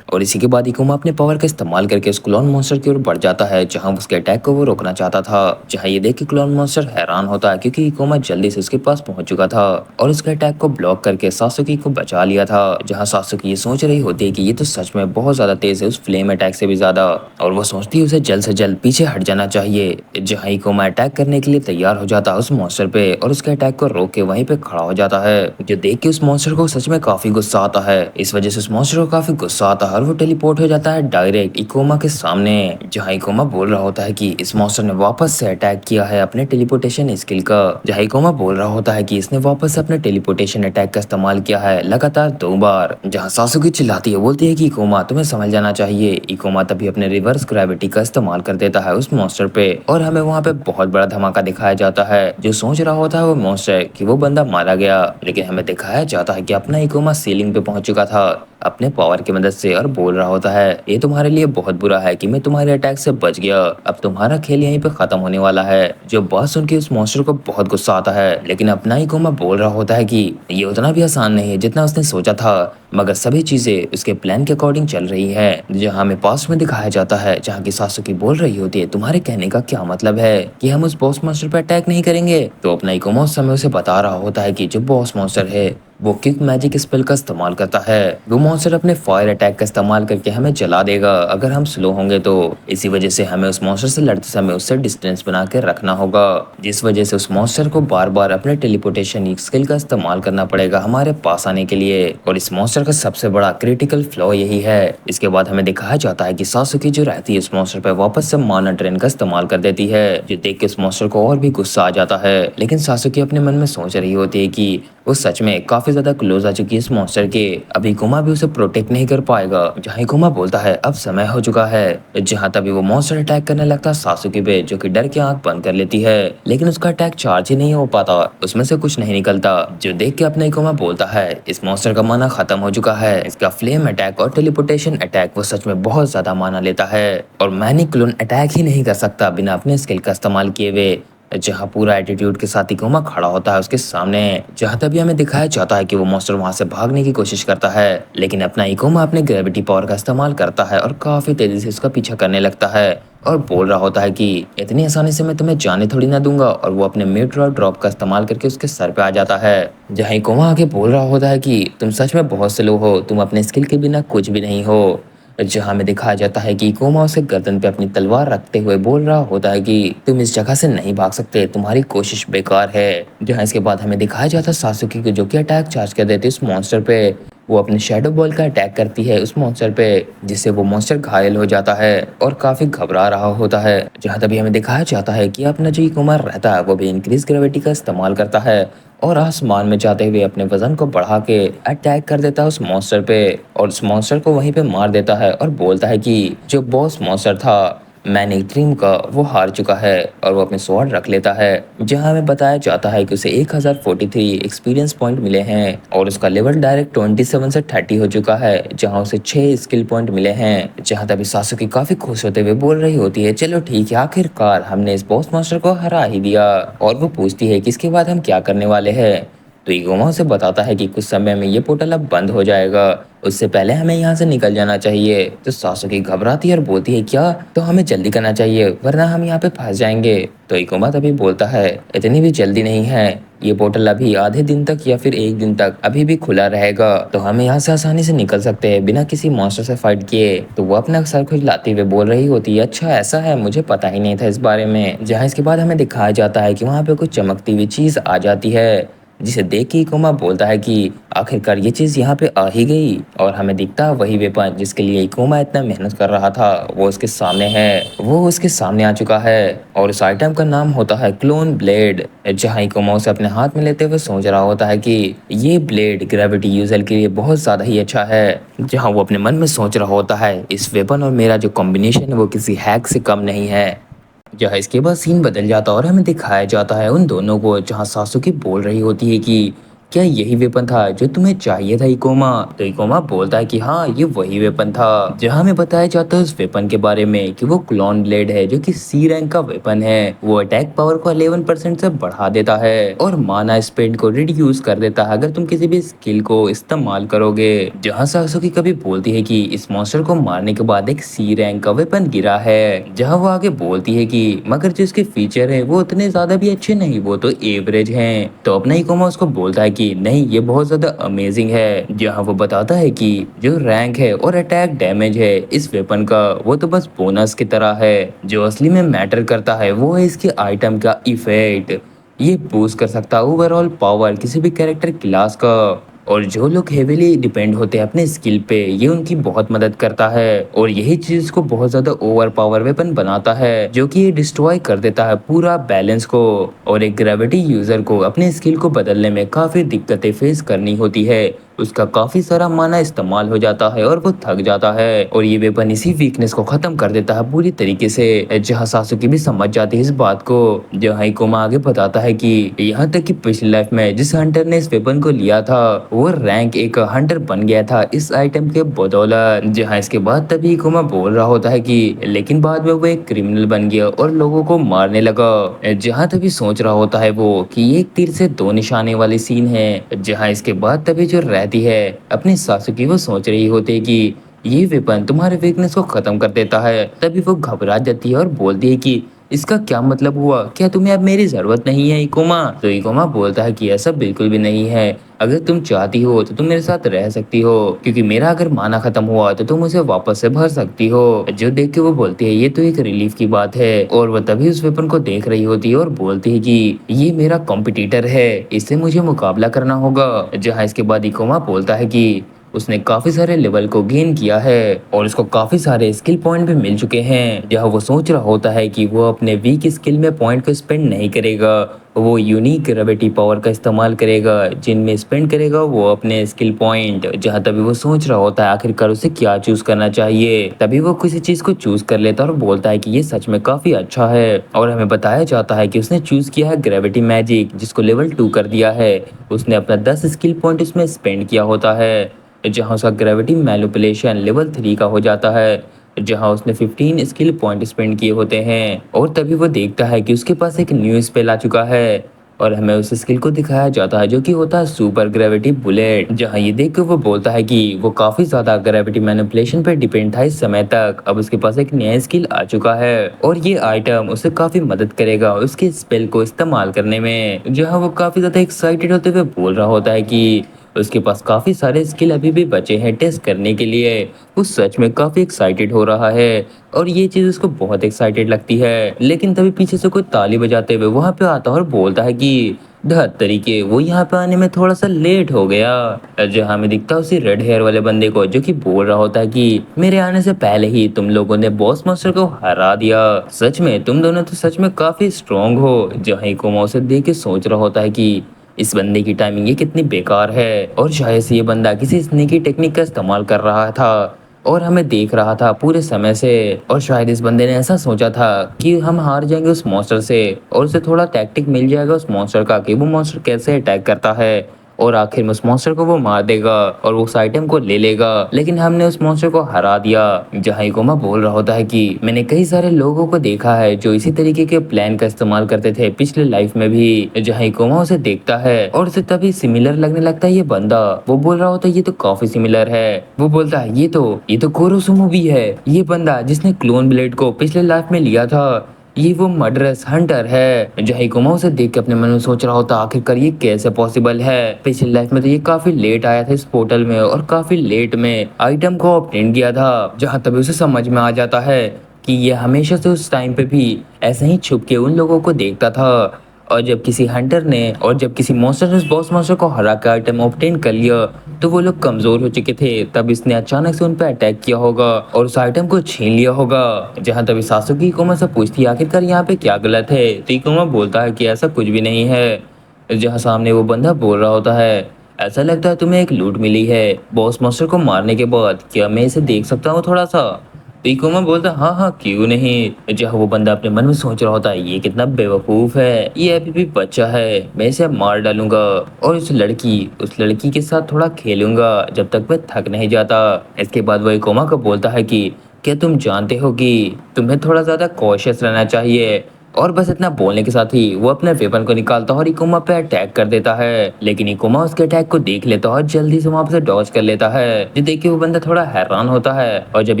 और इसी के बाद इकोमा अपने पावर का इस्तेमाल करके उस क्लोन मॉन्स्टर की ओर बढ़ जाता है जहां उसके अटैक को वो रोकना चाहता था। जहां ये देख के क्लोन मॉन्स्टर हैरान होता है क्योंकि इकोमा जल्दी से उसके पास पहुंच चुका था और उसके अटैक को ब्लॉक करके सासुकी को बचा लिया था। जहां सासुकी ये सोच रही होती है कि ये तो सच में बहुत ज्यादा तेज है उस फ्लेम अटैक से भी ज्यादा, और वो सोचती है उसे जल्द से जल्द पीछे हट जाना चाहिए। जहां इकोमा अटैक करने के लिए तैयार हो जाता है उस मॉन्स्टर पे और उसके अटैक को रोक के वहीं पे खड़ा हो जाता है, जो देख के उस मॉन्स्टर को सच में काफी गुस्सा आता है। इस वजह से उस मॉन्स्टर को काफी गुस्सा आता है और वो टेलीपोर्ट हो जाता है डायरेक्ट इकोमा के सामने। जहां इकोमा बोल रहा होता है कि इस मॉन्स्टर ने वापस से अटैक किया है अपने टेलीपोर्टेशन स्किल का। जहां इकोमा बोल रहा होता है कि इसने वापस से अपने टेलीपोर्टेशन अटैक का इस्तेमाल किया है लगातार 2 बार। जहां सासुकी चिल्लाती है, बोलती है कि इकोमा तुम्हें समझ जाना चाहिए। इकोमा तभी अपने रिवर्स ग्रेविटी का इस्तेमाल कर देता है उस मॉन्स्टर पे और हमें वहाँ पे बहुत बड़ा धमाका दिखाया जाता है। जो सोच रहा होता है वो मॉन्स्टर कि वो बंदा मारा गया, लेकिन हमें दिखाया जाता है कि अपना इकोमा सीलिंग पे पहुंच चुका था अपने पावर की मदद से और बोल रहा होता है ये तुम्हारे लिए बहुत बुरा है कि मैं तुम्हारे अटैक से बच गया, अब तुम्हारा खेल यहीं पे खत्म होने वाला है। जो बात सुन के उस मॉन्स्टर को बहुत गुस्सा आता है, लेकिन अपना ही कोमा बोल रहा होता है कि ये उतना भी आसान नहीं है जितना उसने सोचा था, मगर सभी चीजें उसके प्लान के अकॉर्डिंग चल रही है। जहाँ हमें पास्ट में दिखाया जाता है जहाँ की सासुकी बोल रही होती है तुम्हारे कहने का क्या मतलब है कि हम उस बॉस मॉन्स्टर पे अटैक नहीं करेंगे। तो अपना इकोमा उस समय उसे बता रहा होता है कि जो बॉस मॉन्स्टर है वो क्विक मैजिक स्पेल का इस्तेमाल करता है। वो मॉन्स्टर अपने फायर अटैक का इस्तेमाल करके हमें जला देगा अगर हम स्लो होंगे तो। इसी वजह से हमें उस मॉन्स्टर से लड़ते समय उससे डिस्टेंस बना के रखना होगा, जिस वजह से उस मॉन्स्टर को बार बार अपने टेलीपोर्टेशन स्किल का इस्तेमाल करना पड़ेगा हमारे पास आने के लिए। और इस मॉन्स्टर का सबसे बड़ा क्रिटिकल फ्लॉ यही है। इसके बाद हमें दिखाया जाता है कि सासुकी जो रहती है उस मॉन्स्टर पर वापस से माना ट्रेन का इस्तेमाल कर देती है, जो देख के उस मॉन्स्टर को और भी गुस्सा आ जाता है। लेकिन सासुकी अपने मन में सोच रही होती है कि वो सच में काफी काफी ज्यादा क्लोज आ चुकी है इस मॉन्स्टर के। अब इकोमा भी उसे प्रोटेक्ट नहीं कर पाएगा। जहाँ इकोमा बोलता है अब समय हो चुका है, जहाँ तभी वो मॉन्स्टर अटैक करने लगता है सासुकी पे, जो कि डर के आंख बंद कर लेती है। लेकिन उसका अटैक चार्ज ही नहीं हो पाता, उसमें से कुछ नहीं निकलता। जो देख के अपना इकोमा बोलता है इस मॉन्स्टर का माना खत्म हो चुका है। इसका फ्लेम अटैक और टेलीपोर्टेशन अटैक वो सच में बहुत ज्यादा माना लेता है, और मैनी क्लोन अटैक ही नहीं कर सकता बिना अपने स्किल का इस्तेमाल किए हुए। जहाँ पूरा एटीट्यूड के साथ इकोमा खड़ा होता है उसके सामने। जहाँ तभी हमें दिखाया जाता है कि वो मॉन्स्टर वहां से भागने की कोशिश करता है, लेकिन अपना इकोमा अपने ग्रेविटी पावर का इस्तेमाल करता है और काफी तेजी से उसका पीछा करने लगता है और बोल रहा होता है कि इतनी आसानी से मैं तुम्हें जाने थोड़ी ना दूंगा। और वो अपने मीटर ड्रॉप का इस्तेमाल करके उसके सर पे आ जाता है। जहाँ इकोमा आके बोल रहा होता है कि तुम सच में बहुत स्लो हो, तुम अपने स्किल के बिना कुछ भी नहीं हो। जहाँ हमें दिखाया जाता है कि इकोमा उसे गर्दन पे अपनी तलवार रखते हुए बोल रहा होता है कि तुम इस जगह से नहीं भाग सकते, तुम्हारी कोशिश बेकार है। जहाँ इसके बाद हमें दिखाया जाता है सासुकी को, जो कि अटैक चार्ज कर देती है उस मॉन्स्टर पे। वो अपने शैडो बॉल का अटैक करती है उस मॉन्स्टर पे, जिससे वो मॉन्स्टर घायल हो जाता है और काफी घबरा रहा होता है। जहाँ तभी हमें दिखाया जाता है कि अपना जो इकोमा रहता है वो भी इंक्रीज ग्रेविटी का इस्तेमाल करता है और आसमान में जाते हुए अपने वजन को बढ़ा के अटैक कर देता है उस मॉन्स्टर पे, और उस मॉन्स्टर को वहीं पे मार देता है और बोलता है कि जो बॉस मॉन्स्टर था मैनिक ड्रीम का वो हार चुका है, और वो अपने स्वॉर्ड रख लेता है। जहां हमें बताया जाता है कि उसे 1043 एक्सपीरियंस पॉइंट मिले हैं और उसका लेवल डायरेक्ट 27 से 30 हो चुका है, जहां उसे 6 स्किल पॉइंट मिले हैं। जहां तभी सासुकी काफी खुश होते हुए बोल रही होती है चलो ठीक है, आखिरकार हमने इस बॉस मास्टर को हरा ही दिया। और वो पूछती है कि इसके बाद हम क्या करने वाले हैं। तो इगोमा उसे बताता है कि कुछ समय में ये पोर्टल अब बंद हो जाएगा, उससे पहले हमें यहाँ से निकल जाना चाहिए। तो सासुकी घबराती है और बोलती है क्या, तो हमें जल्दी करना चाहिए वरना हम यहाँ पे फंस जाएंगे। तो इगोमा तभी बोलता है इतनी भी जल्दी नहीं है, ये पोर्टल अभी आधे दिन तक या फिर एक दिन तक अभी भी खुला रहेगा, तो हम यहाँ से आसानी से निकल सकते हैं बिना किसी मॉन्स्टर से फाइट किए। तो वो अपना सर खुजलाते हुए बोल रही होती है अच्छा ऐसा है, मुझे पता ही नहीं था इस बारे में। जहाँ इसके बाद हमें दिखाया जाता है कि वहाँ पे कुछ चमकती हुई चीज आ जाती है, जिसे देख के इकोमा बोलता है कि आखिरकार ये चीज यहाँ पे आ ही गई। और हमें दिखता है वही वेपन जिसके लिए इकोमा इतना मेहनत कर रहा था वो उसके सामने है, वो उसके सामने आ चुका है और उस आइटम का नाम होता है क्लोन ब्लेड। जहाँ इकोमा उसे अपने हाथ में लेते हुए सोच रहा होता है कि ये ब्लेड ग्रेविटी यूजर के लिए बहुत ज्यादा ही अच्छा है। जहाँ वो अपने मन में सोच रहा होता है इस वेपन और मेरा जो कॉम्बिनेशन है वो किसी हैक से कम नहीं है। जहाँ इसके बाद सीन बदल जाता है और हमें दिखाया जाता है उन दोनों को, जहाँ सासुकी बोल रही होती है कि क्या यही वेपन था जो तुम्हें चाहिए था इकोमा। तो इकोमा बोलता है कि हाँ ये वही वेपन था। जहाँ हमें बताया जाता है उस वेपन के बारे में कि वो क्लोन ब्लेड है जो कि सी रैंक का वेपन है। वो अटैक पावर को 11% से बढ़ा देता है और माना स्पेड को रिड्यूस कर देता है अगर तुम किसी भी स्किल को इस्तेमाल करोगे। जहाँ सासुकी कभी बोलती है कि इस मॉन्स्टर को मारने के बाद एक सी रैंक का वेपन गिरा है। जहाँ वो आगे बोलती है कि मगर जो इसके फीचर है वो उतने ज्यादा भी अच्छे नहीं, वो तो एवरेज हैं। तो अपना इकोमा उसको बोलता है कि नहीं ये बहुत ज्यादा अमेजिंग है। जहाँ वो बताता है कि जो रैंक है और अटैक डैमेज है इस वेपन का वो तो बस बोनस की तरह है, जो असली में मैटर करता है वो है इसके आइटम का इफेक्ट। ये बूस्ट कर सकता है ओवरऑल पावर किसी भी कैरेक्टर क्लास का, और जो लोग हेवीली डिपेंड होते हैं अपने स्किल पे ये उनकी बहुत मदद करता है। और यही चीज को बहुत ज्यादा ओवर पावर वेपन बनाता है, जो कि ये डिस्ट्रॉय कर देता है पूरा बैलेंस को। और एक ग्रेविटी यूजर को अपने स्किल को बदलने में काफी दिक्कतें फेस करनी होती है, उसका काफी सारा माना इस्तेमाल हो जाता है और वो थक जाता है। और ये वेपन इसी वीकनेस को खत्म कर देता है पूरी तरीके से। जहाँ सासुकी भी समझ जाती है इस बात को। जहाँ इकोमा आगे बताता है कि यहाँ तक कि पिछली लाइफ में जिस हंटर ने इस वेपन को लिया था वो रैंक एक हंटर बन गया था इस आइटम के बदौलत। जहाँ इसके बाद तभी इकोमा बोल रहा होता है कि लेकिन बाद में वो एक क्रिमिनल बन गया और लोगों को मारने लगा। जहाँ तभी सोच रहा होता है वो कि एक तीर से दो निशाने वाली सीन है। जहाँ इसके बाद तभी जो रहती है अपनी सासुकी वो सोच रही होती है कि ये वेपन तुम्हारे वीकनेस को खत्म कर देता है। तभी वो घबरा जाती है और बोलती है कि इसका क्या मतलब हुआ, क्या तुम्हें अब मेरी जरूरत नहीं है इकोमा। तो इकोमा बोलता है कि ऐसा बिल्कुल भी नहीं है, अगर तुम चाहती हो तो तुम मेरे साथ रह सकती हो, क्योंकि मेरा अगर माना खत्म हुआ तो तुम उसे वापस से भर सकती हो। जो देख के वो बोलती है ये तो एक रिलीफ की बात है। और वो तभी उस वेपन को देख रही होती है और बोलती है कि ये मेरा कॉम्पिटिटर है, इससे मुझे मुकाबला करना होगा। जहाँ इसके बाद इकोमा बोलता है कि उसने काफी सारे लेवल को गेन किया है और उसको काफी सारे स्किल पॉइंट भी मिल चुके हैं। जहाँ वो सोच रहा होता है कि वो अपने वीक स्किल में पॉइंट को स्पेंड नहीं करेगा, वो यूनिक ग्रेविटी पावर का इस्तेमाल करेगा, जिनमें स्पेंड करेगा वो अपने स्किल पॉइंट। जहाँ तभी वो सोच रहा होता है आखिरकार उसे क्या चूज करना चाहिए, तभी वो किसी चीज को चूज कर लेता है और बोलता है कि ये सच में काफी अच्छा है। और हमें बताया जाता है कि उसने चूज किया है ग्रेविटी मैजिक, जिसको लेवल 2 कर दिया है। उसने अपना 10 स्किल पॉइंट इसमें स्पेंड किया होता है, जहाँ उसका ग्रेविटी मैनिपुलेशन लेवल 3 का हो जाता है, जहाँ उसने 15 स्किल पॉइंट स्पेंड किए होते हैं। और तभी वो देखता है कि उसके पास एक न्यू स्पेल आ चुका है और हमें उस स्किल को दिखाया जाता है जो कि होता है सुपर ग्रेविटी बुलेट। जहाँ ये देख कर वो बोलता है कि वो काफी ज्यादा ग्रेविटी मैनिपुलेशन पे डिपेंड था इस समय तक, अब उसके पास एक नया स्किल आ चुका है और ये आइटम उसे काफी मदद करेगा उसके स्पेल को इस्तेमाल करने में। जहाँ वो काफी ज्यादा एक्साइटेड होते हुए बोल रहा होता है कि उसके पास काफी सारे स्किल अभी भी बचे हैं टेस्ट करने के लिए। वो सच में काफी एक्साइटेड हो रहा है और ये चीज उसको बहुत एक्साइटेड लगती है। लेकिन तभी पीछे से कोई ताली बजाते हुए वहां पे आता है और बोलता है कि धत तरीके, वो यहाँ पे आने में थोड़ा सा लेट हो गया। जहाँ में दिखता है उसी रेड हेयर वाले बंदे को, जो कि बोल रहा होता है कि मेरे आने से पहले ही तुम लोगों ने बॉस मास्टर को हरा दिया, सच में तुम दोनों तो सच में काफी स्ट्रांग हो। जहाँ इकोमा उसे देख के सोच रहा होता है कि इस बंदे की टाइमिंग ये कितनी बेकार है और शायद से ये बंदा किसी स्नीकी टेक्निक का इस्तेमाल कर रहा था और हमें देख रहा था पूरे समय से। और शायद इस बंदे ने ऐसा सोचा था कि हम हार जाएंगे उस मॉन्स्टर से और उसे थोड़ा टैक्टिक मिल जाएगा उस मॉन्स्टर का कि वो मॉन्स्टर कैसे अटैक करता है और आखिर में उस मॉन्स्टर को वो मार देगा और उस आइटम को ले लेगा। लेकिन हमने उस मॉन्स्टर को हरा दिया। जहाँ इकोमा बोल रहा होता है कि मैंने कई सारे लोगों को देखा है जो इसी तरीके के प्लान का इस्तेमाल करते थे पिछले लाइफ में भी। जहाँ इकोमा उसे देखता है और उसे तभी सिमिलर लगने लगता है ये बंदा। वो बोल रहा होता है ये तो काफी सिमिलर है। वो बोलता है ये तो कोरोसुमो भी है, ये बंदा जिसने क्लोन ब्लेड को पिछले लाइफ में लिया था, ये वो मर्डरस हंटर है। जहाँ इकोमा उसे देख के अपने मन में सोच रहा होता आखिरकार ये कैसे पॉसिबल है, पिछली लाइफ में तो ये काफी लेट आया था इस पोर्टल में और काफी लेट में आइटम को ऑब्टेन किया था। जहाँ तभी उसे समझ में आ जाता है कि ये हमेशा से उस टाइम पे भी ऐसे ही छुप के उन लोगों को देखता था और जब किसी मॉन्स्टर ने उस बॉस मॉन्स्टर को हरा के आइटम ऑब्टेन कर लिया तो वो लोग कमजोर हो चुके थे, तब इसने अचानक से उन पर अटैक किया होगा और उस आइटम को छीन लिया होगा। जहाँ तभी सासुकी इकोमा से पूछती है आखिरकार यहाँ पे क्या गलत है, तो इकोमा बोलता है कि ऐसा कुछ भी नहीं है। जहाँ सामने वो बंदा बोल रहा होता है ऐसा लगता है तुम्हें एक लूट मिली है बॉस मॉन्स्टर को मारने के बाद, क्या मैं इसे देख सकता हूँ थोड़ा सा। इकोमा बोलता हाँ हाँ क्यों नहीं। जहाँ वो बंदा अपने मन में सोच रहा होता है ये कितना बेवकूफ है, ये अभी भी बच्चा है, मैं इसे मार डालूंगा और उस लड़की के साथ थोड़ा खेलूंगा जब तक मैं थक नहीं जाता। इसके बाद वो इकोमा को बोलता है कि क्या तुम जानते हो कि तुम्हें थोड़ा ज्यादा कॉशियस रहना चाहिए। और बस इतना बोलने के साथ ही वो अपने वेपन को निकालता है और इकोमा पे अटैक कर देता है। लेकिन इकोमा उसके अटैक को देख लेता है और जल्दी से वहां से डॉज कर लेता है। जो देख के वो बंदा थोड़ा हैरान होता है और जब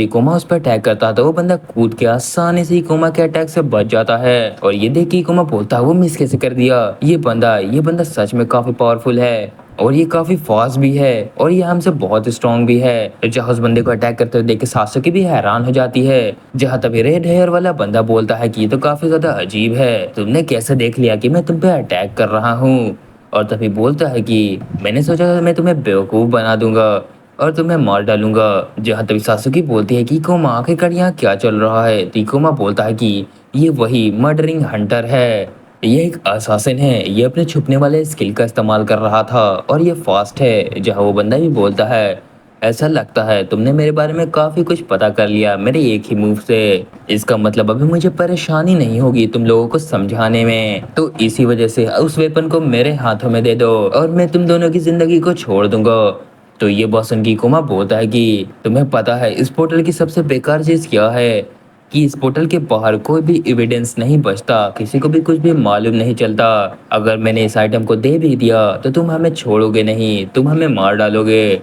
इकोमा उस पर अटैक करता है तो वो बंदा कूद के आसानी से इकोमा के अटैक से बच जाता है। और ये देख के इकोमा बोलता है वो मिस कैसे कर दिया, ये बंदा सच में काफी पावरफुल है और ये काफी फास्ट भी है और ये हमसे बहुत स्ट्रांग भी है। जहाँ उस बंदे को अटैक करते हुए देख के सासुकी भी हैरान हो जाती है। जहाँ तभी रेड हेयर वाला बंदा बोलता है कि ये तो काफी ज्यादा अजीब है, तुमने कैसे देख लिया कि मैं तुम पे अटैक कर रहा हूँ। और तभी बोलता है कि मैंने सोचा था मैं तुम्हें बेवकूफ बना दूंगा और तुम्हें मार डालूंगा। जहाँ तभी सासुकी बोलती है कि इकोमा आखिरकार यहाँ क्या चल रहा है, तो इकोमा बोलता है कि ये वही मर्डरिंग हंटर है, ये एक असासिन है, ये अपने छुपने वाले स्किल का इस्तेमाल कर रहा था और ये फास्ट है। जहाँ वो बंदा भी बोलता है ऐसा लगता है तुमने मेरे बारे में काफी कुछ पता कर लिया मेरे एक ही मूव से, इसका मतलब अभी मुझे परेशानी नहीं होगी तुम लोगों को समझाने में, तो इसी वजह से उस वेपन को मेरे हाथों में दे दो और मैं तुम दोनों की जिंदगी को छोड़ दूंगा। तो ये बॉसन की कोमा बोलता है कि तुम्हें पता है इस पोर्टल की सबसे बेकार चीज क्या है, कि इस पोर्टल के बाहर कोई भी एविडेंस नहीं बचता, किसी को भी कुछ भी मालूम नहीं चलता। अगर मैंने इस आइटम को दे भी दिया तो तुम हमें छोड़ोगे नहीं, तुम हमें मार डालोगे।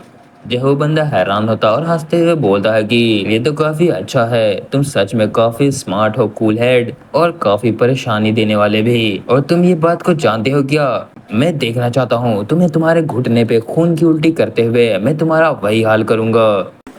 जो वो बंदा हैरान होता और हंसते हुए बोलता है कि ये तो काफी अच्छा है, तुम सच में काफी स्मार्ट हो, कूल हेड और काफी परेशानी देने वाले भी। और तुम ये बात को जानते हो क्या, मैं देखना चाहता हूँ तुम्हें तुम्हारे घुटने पे खून की उल्टी करते हुए, मैं तुम्हारा वही हाल करूंगा।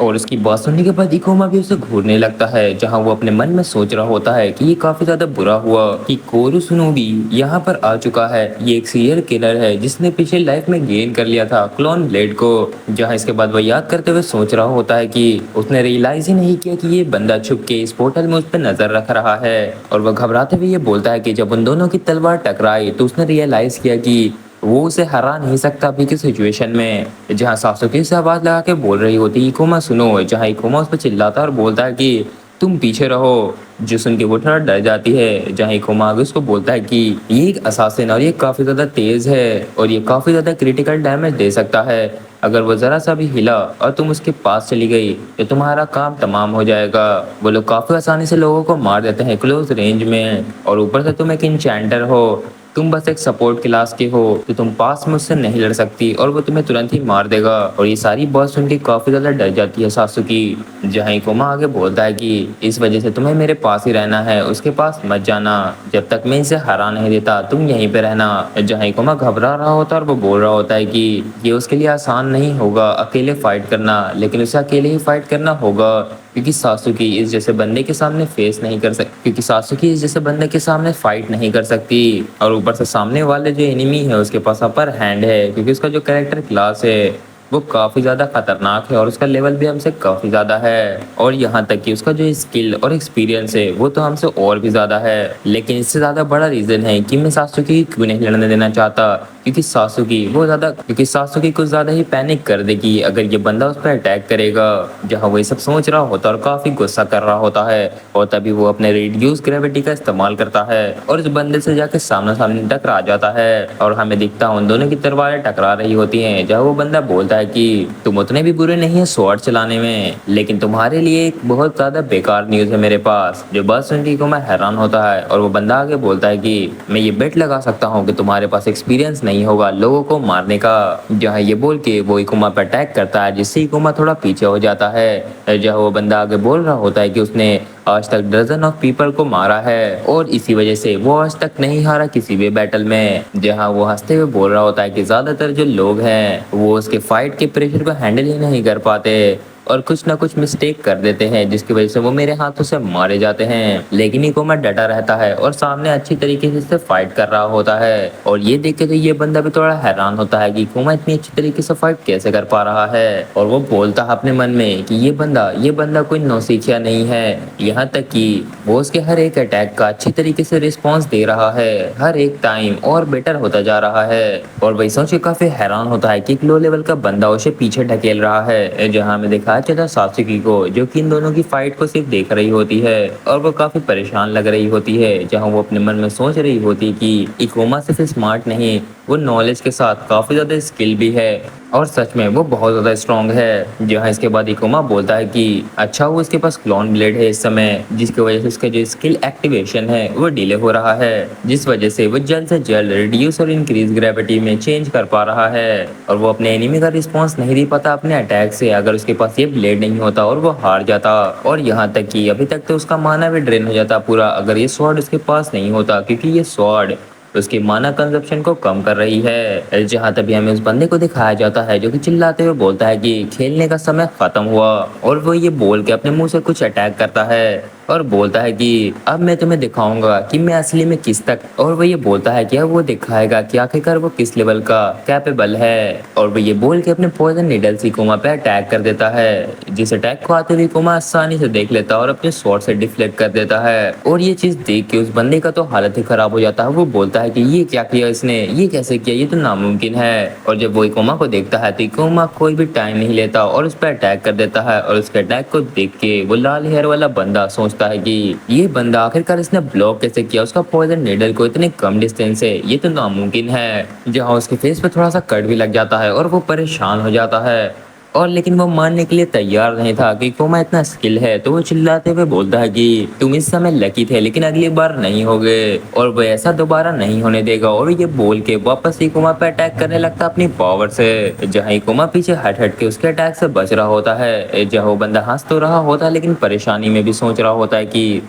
और उसकी बात सुनने के बाद इकोमा भी उसे घूरने लगता है, जहां वो अपने मन में सोच रहा होता है कि ये काफी ज्यादा बुरा हुआ कि कोरुसुनोबी यहाँ पर आ चुका है। ये एक सीरियल किलर है जिसने पिछले लाइफ में गेन कर लिया था क्लोन ब्लेड को। जहां इसके बाद वह याद करते हुए सोच रहा होता है कि उसने रियलाइज ही नहीं किया कि ये बंदा छुप के इस पोर्टल में उस पर नजर रख रहा है। और वह घबराते हुए ये बोलता है कि जब उन दोनों की तलवार टकराई तो उसने रियलाइज किया कि वो उसे हरा नहीं सकता अभी की सिचुएशन में। जहां सासुके से आवाज लगा के बोल रही होती इकोमा सुनो, जहां इकोमा उस पर चिल्लाता है और बोलता है कि तुम पीछे रहो, जो सुन के वो थोड़ा डर जाती है। जहाँ इकोमा आगे उसको बोलता है कि ये एक असासिन और ये काफी ज्यादा तेज है और ये काफी ज्यादा क्रिटिकल डैमेज दे सकता है। अगर वो जरा सा भी हिला और तुम उसके पास चली गई तो तुम्हारा काम तमाम हो जाएगा। वो लोग काफी आसानी से लोगों को मार देते हैं क्लोज रेंज में, और ऊपर से तुम एक इंचेंटर हो, तुम बस एक सपोर्ट क्लास के हो, तो तुम पास में उससे नहीं लड़ सकती और वो तुम्हें तुरंत ही मार देगा। और ये सारी बात सुन के काफी ज्यादा डर जाती है सासुकी। जहाँ इकोमा आगे बोलता है कि इस वजह से तुम्हें मेरे पास ही रहना है, उसके पास मत जाना, जब तक मैं इसे हरा नहीं देता तुम यहीं पे रहना। जहाँ इकोमा घबरा रहा होता है और वो बोल रहा होता है कि ये उसके लिए आसान नहीं होगा अकेले फाइट करना, लेकिन उसे अकेले ही फाइट करना होगा क्योंकि सासुकी इस जैसे बंदे के सामने फेस नहीं कर सकती, क्योंकि सासुकी इस जैसे बंदे के सामने फाइट नहीं कर सकती। और ऊपर से सामने वाले जो एनिमी है उसके पास अपर हैंड है, क्योंकि उसका जो कैरेक्टर क्लास है वो काफी ज्यादा खतरनाक है और उसका लेवल भी हमसे काफी ज्यादा है। और यहाँ तक कि उसका जो स्किल और एक्सपीरियंस है वो तो हमसे और भी ज्यादा है। लेकिन इससे ज्यादा बड़ा रीजन है कि मैं सासुकी क्यों नहीं लड़ने देना चाहता, क्योंकि सासुकी कुछ ज्यादा ही पैनिक कर देगी अगर ये बंदा उस पर अटैक करेगा। जहाँ वो ये सब सोच रहा होता है और काफी गुस्सा कर रहा होता है, और तभी वो अपने रिड्यूस ग्रेविटी का इस्तेमाल करता है और इस बंदे से जाके सामने सामने टकरा जाता है। और हमें दिखता है उन दोनों की तलवारें टकरा रही होती हैं। जहाँ वो बंदा बोलता है कि तुम उतने भी बुरे नहीं है स्वॉर्ड चलाने में, लेकिन तुम्हारे लिए एक बहुत ज्यादा बेकार न्यूज है मेरे पास। जो बात सुनने को मैं हैरान होता है और वो बंदा आगे बोलता है कि मैं ये बेट लगा सकता हूँ कि तुम्हारे पास एक्सपीरियंस नहीं होगा लोगों को मारने का। जहाँ ये बोल के वो इकुमा पर अटैक करता है जिससे इकुमा थोड़ा पीछे हो जाता है। जहाँ वो बंदा आगे बोल रहा होता है कि उसने आज तक डजन ऑफ पीपल को मारा है और इसी वजह से वो आज तक नहीं हारा किसी भी बैटल में। जहाँ वो हंसते हुए बोल रहा होता है कि ज्यादातर जो लोग हैं वो उसके फाइट के प्रेशर को हैंडल ही नहीं कर पाते और कुछ ना कुछ मिस्टेक कर देते हैं जिसकी वजह से वो मेरे हाथों से मारे जाते हैं। लेकिन इकोमा डटा रहता है और सामने अच्छी तरीके से इससे फाइट कर रहा होता है। और ये देख के तो ये बंदा भी थोड़ा हैरान होता है कि इकोमा इतनी अच्छी तरीके से फाइट कैसे कर पा रहा है। और वो बोलता है अपने मन में कि ये बंदा कोई नौसिखिया नहीं है, यहाँ तक कि वो उसके हर एक अटैक का अच्छी तरीके से रिस्पॉन्स दे रहा है, हर एक टाइम और बेटर होता जा रहा है। और वही सोच के काफी हैरान होता है कि एक लो लेवल का बंदा उसे पीछे ढकेल रहा है। जहाँ में दिखाया चला सात्विकी को जो कि इन दोनों की फाइट को सिर्फ देख रही होती है और वो काफी परेशान लग रही होती है। जहाँ वो अपने मन में सोच रही होती है कि इकोमा सिर्फ स्मार्ट नहीं, वो नॉलेज के साथ काफी ज्यादा स्किल भी है और सच में वो बहुत ज्यादा स्ट्रॉन्ग है। जहाँ इसके बाद इकोमा बोलता है कि अच्छा वो इसके पास क्लोन ब्लेड है इस समय, जिसकी वजह से उसका जो स्किल एक्टिवेशन है वो डिले हो रहा है, जिस वजह से वो जल्द से जल्द रिड्यूस और इंक्रीज ग्रेविटी में चेंज कर पा रहा है। और वो अपने एनिमी का रिस्पॉन्स नहीं दे पाता अपने अटैक से अगर उसके पास ये ब्लेड नहीं होता और वो हार जाता। और यहाँ तक कि अभी तक तो उसका माना भी ड्रेन हो जाता पूरा अगर ये स्वॉर्ड उसके पास नहीं होता, क्योंकि ये स्वॉर्ड उसकी माना कंजप्शन को कम कर रही है। जहाँ तभी हमें उस बंदे को दिखाया जाता है जो कि चिल्लाते हुए बोलता है कि खेलने का समय खत्म हुआ, और वो ये बोल के अपने मुंह से कुछ अटैक करता है और बोलता है कि अब मैं तुम्हें दिखाऊंगा कि मैं असली में किस तक, और वो ये बोलता है कि अब वो दिखाएगा कि आखिरकार वो किस लेवल का कैपेबल है। और वो ये बोल के अपने पॉइजन नीडल से इकोमा पे अटैक कर देता है, जिस अटैक को आते हुए इकोमा आसानी से देख लेता है और अपने स्वॉर्ड से डिफ्लेक्ट कर देता है। और ये चीज देख के उस बंदे का तो हालत ही खराब हो जाता है। वो बोलता है कि ये क्या किया इसने, ये कैसे किया, ये तो नामुमकिन है। और जब वो इकोमा को देखता है तो इकोमा कोई भी टाइम नहीं लेता और उस पर अटैक कर देता है। और उसके अटैक को देख के वो लाल हेयर वाला बंदा सोचता है कि ये बंदा आखिरकार इसने ब्लॉक कैसे किया उसका पॉइजन नीडल को इतने कम डिस्टेंस से, ये तो नामुमकिन है। जहाँ उसके फेस पे थोड़ा सा कट भी लग जाता है और वो परेशान हो जाता है, और लेकिन वो मानने के लिए तैयार नहीं था कि कोमा इतना स्किल है। तो वो चिल्लाते हुए बोलता है कि तुम इस समय लकी थे लेकिन अगली बार नहीं होगे और वो ऐसा दोबारा नहीं होने देगा। और ये बोल के वापस इकोमा पे अटैक करने लगता अपनी पावर से। जहाँ इकोमा पीछे हट हट के उसके अटैक से बच रहा होता है। जहाँ वो बंदा हंस तो रहा होता है लेकिन परेशानी में भी सोच रहा होता है कि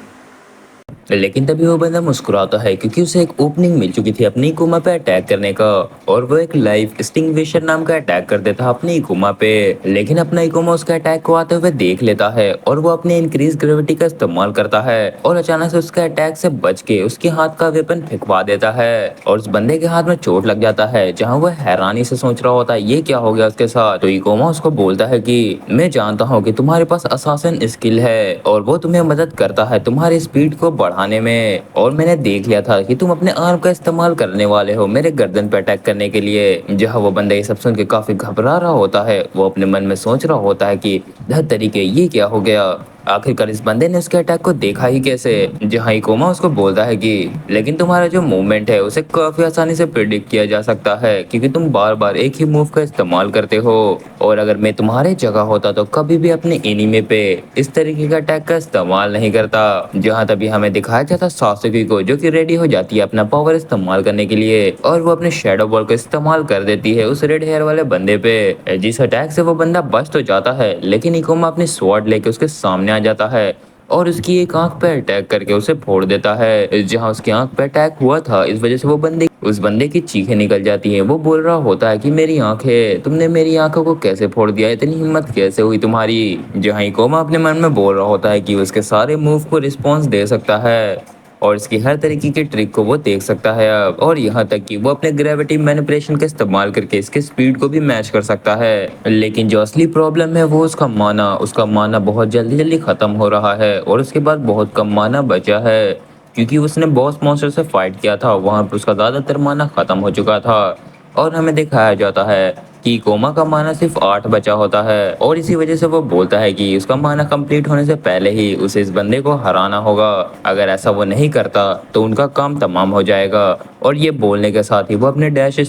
लेकिन तभी वो बंदा मुस्कुराता है क्योंकि उसे एक ओपनिंग मिल चुकी थी अपनी इकोमा पे अटैक करने का, और वो एक लाइफ एक्सटिंग्विशर नाम का अटैक कर देता है अपनी इकोमा पे। लेकिन अपना इकोमा उसके अटैक को आते हुए देख लेता है और वो अपने इंक्रीज ग्रेविटी का इस्तेमाल करता है और अचानक से उसके अटैक से बच के उसके हाथ का वेपन फेंकवा देता है और उस बंदे के हाथ में चोट लग जाता है, जहाँ वो हैरानी से सोच रहा होता है ये क्या हो गया उसके साथ। तो इकोमा उसको बोलता है कि मैं जानता हूँ कि तुम्हारे पास असासिन स्किल है और वो तुम्हें मदद करता है तुम्हारी स्पीड को बढ़ाने में, और मैंने देख लिया था कि तुम अपने आर्म का इस्तेमाल करने वाले हो मेरे गर्दन पे अटैक करने के लिए। जहाँ वो बंदा ये सब सुन के काफी घबरा रहा होता है, वो अपने मन में सोच रहा होता है कि धत तरीके ये क्या हो गया, आखिरकार इस बंदे ने उसके अटैक को देखा ही कैसे। जहाँ इकोमा उसको बोलता है कि लेकिन तुम्हारा जो मूवमेंट है उसे काफी आसानी से प्रिडिक्ट किया जा सकता है क्योंकि तुम बार बार एक ही मूव का इस्तेमाल करते हो, और अगर मैं तुम्हारे जगह होता तो कभी भी अपने एनिमे पे इस तरीके का अटैक का इस्तेमाल नहीं करता। जहाँ तभी हमें दिखाया जाता सासुकी को जो कि रेडी हो जाती है अपना पावर इस्तेमाल करने के लिए, और वो अपने शैडो बॉल का इस्तेमाल कर देती है उस रेड हेयर वाले बंदे पे, जिस अटैक से वो बंदा बच तो जाता है लेकिन इकोमा अपनी स्वॉर्ड लेके उसके सामने आ जाता है और उसकी एक आंख पे अटैक करके उसे फोड़ देता है। जहां उसकी आंख पे अटैक हुआ था इस वजह से वो बंदे उस बंदे की चीखें निकल जाती हैं। वो बोल रहा होता है कि मेरी आंख है, तुमने मेरी आंखों को कैसे फोड़ दिया, इतनी हिम्मत कैसे हुई तुम्हारी। जहाँ इकोमा अपने मन में बोल रहा होता है कि उसके सारे मूव को रिस्पॉन्स दे सकता है और इसकी हर तरीके की ट्रिक को वो देख सकता है अब, और यहाँ तक कि वो अपने ग्रेविटी मैनिपुलेशन का इस्तेमाल करके इसके स्पीड को भी मैच कर सकता है। लेकिन जो असली प्रॉब्लम है वो उसका माना बहुत जल्दी जल्दी खत्म हो रहा है और उसके बाद बहुत कम माना बचा है क्योंकि उसने बॉस मॉन्स्टर से फाइट किया था, वहां पर उसका ज्यादातर माना खत्म हो चुका था और हमें दिखाया जाता है कि कोमा का माना सिर्फ 8 बचा होता है, और इसी वजह से वो बोलता है कि उसका माना कंप्लीट होने से पहले ही उसे इस बंदे को हराना होगा। अगर ऐसा वो नहीं करता तो उनका काम तमाम हो जाएगा। और ये बोलने के साथ ही वो अपने डैश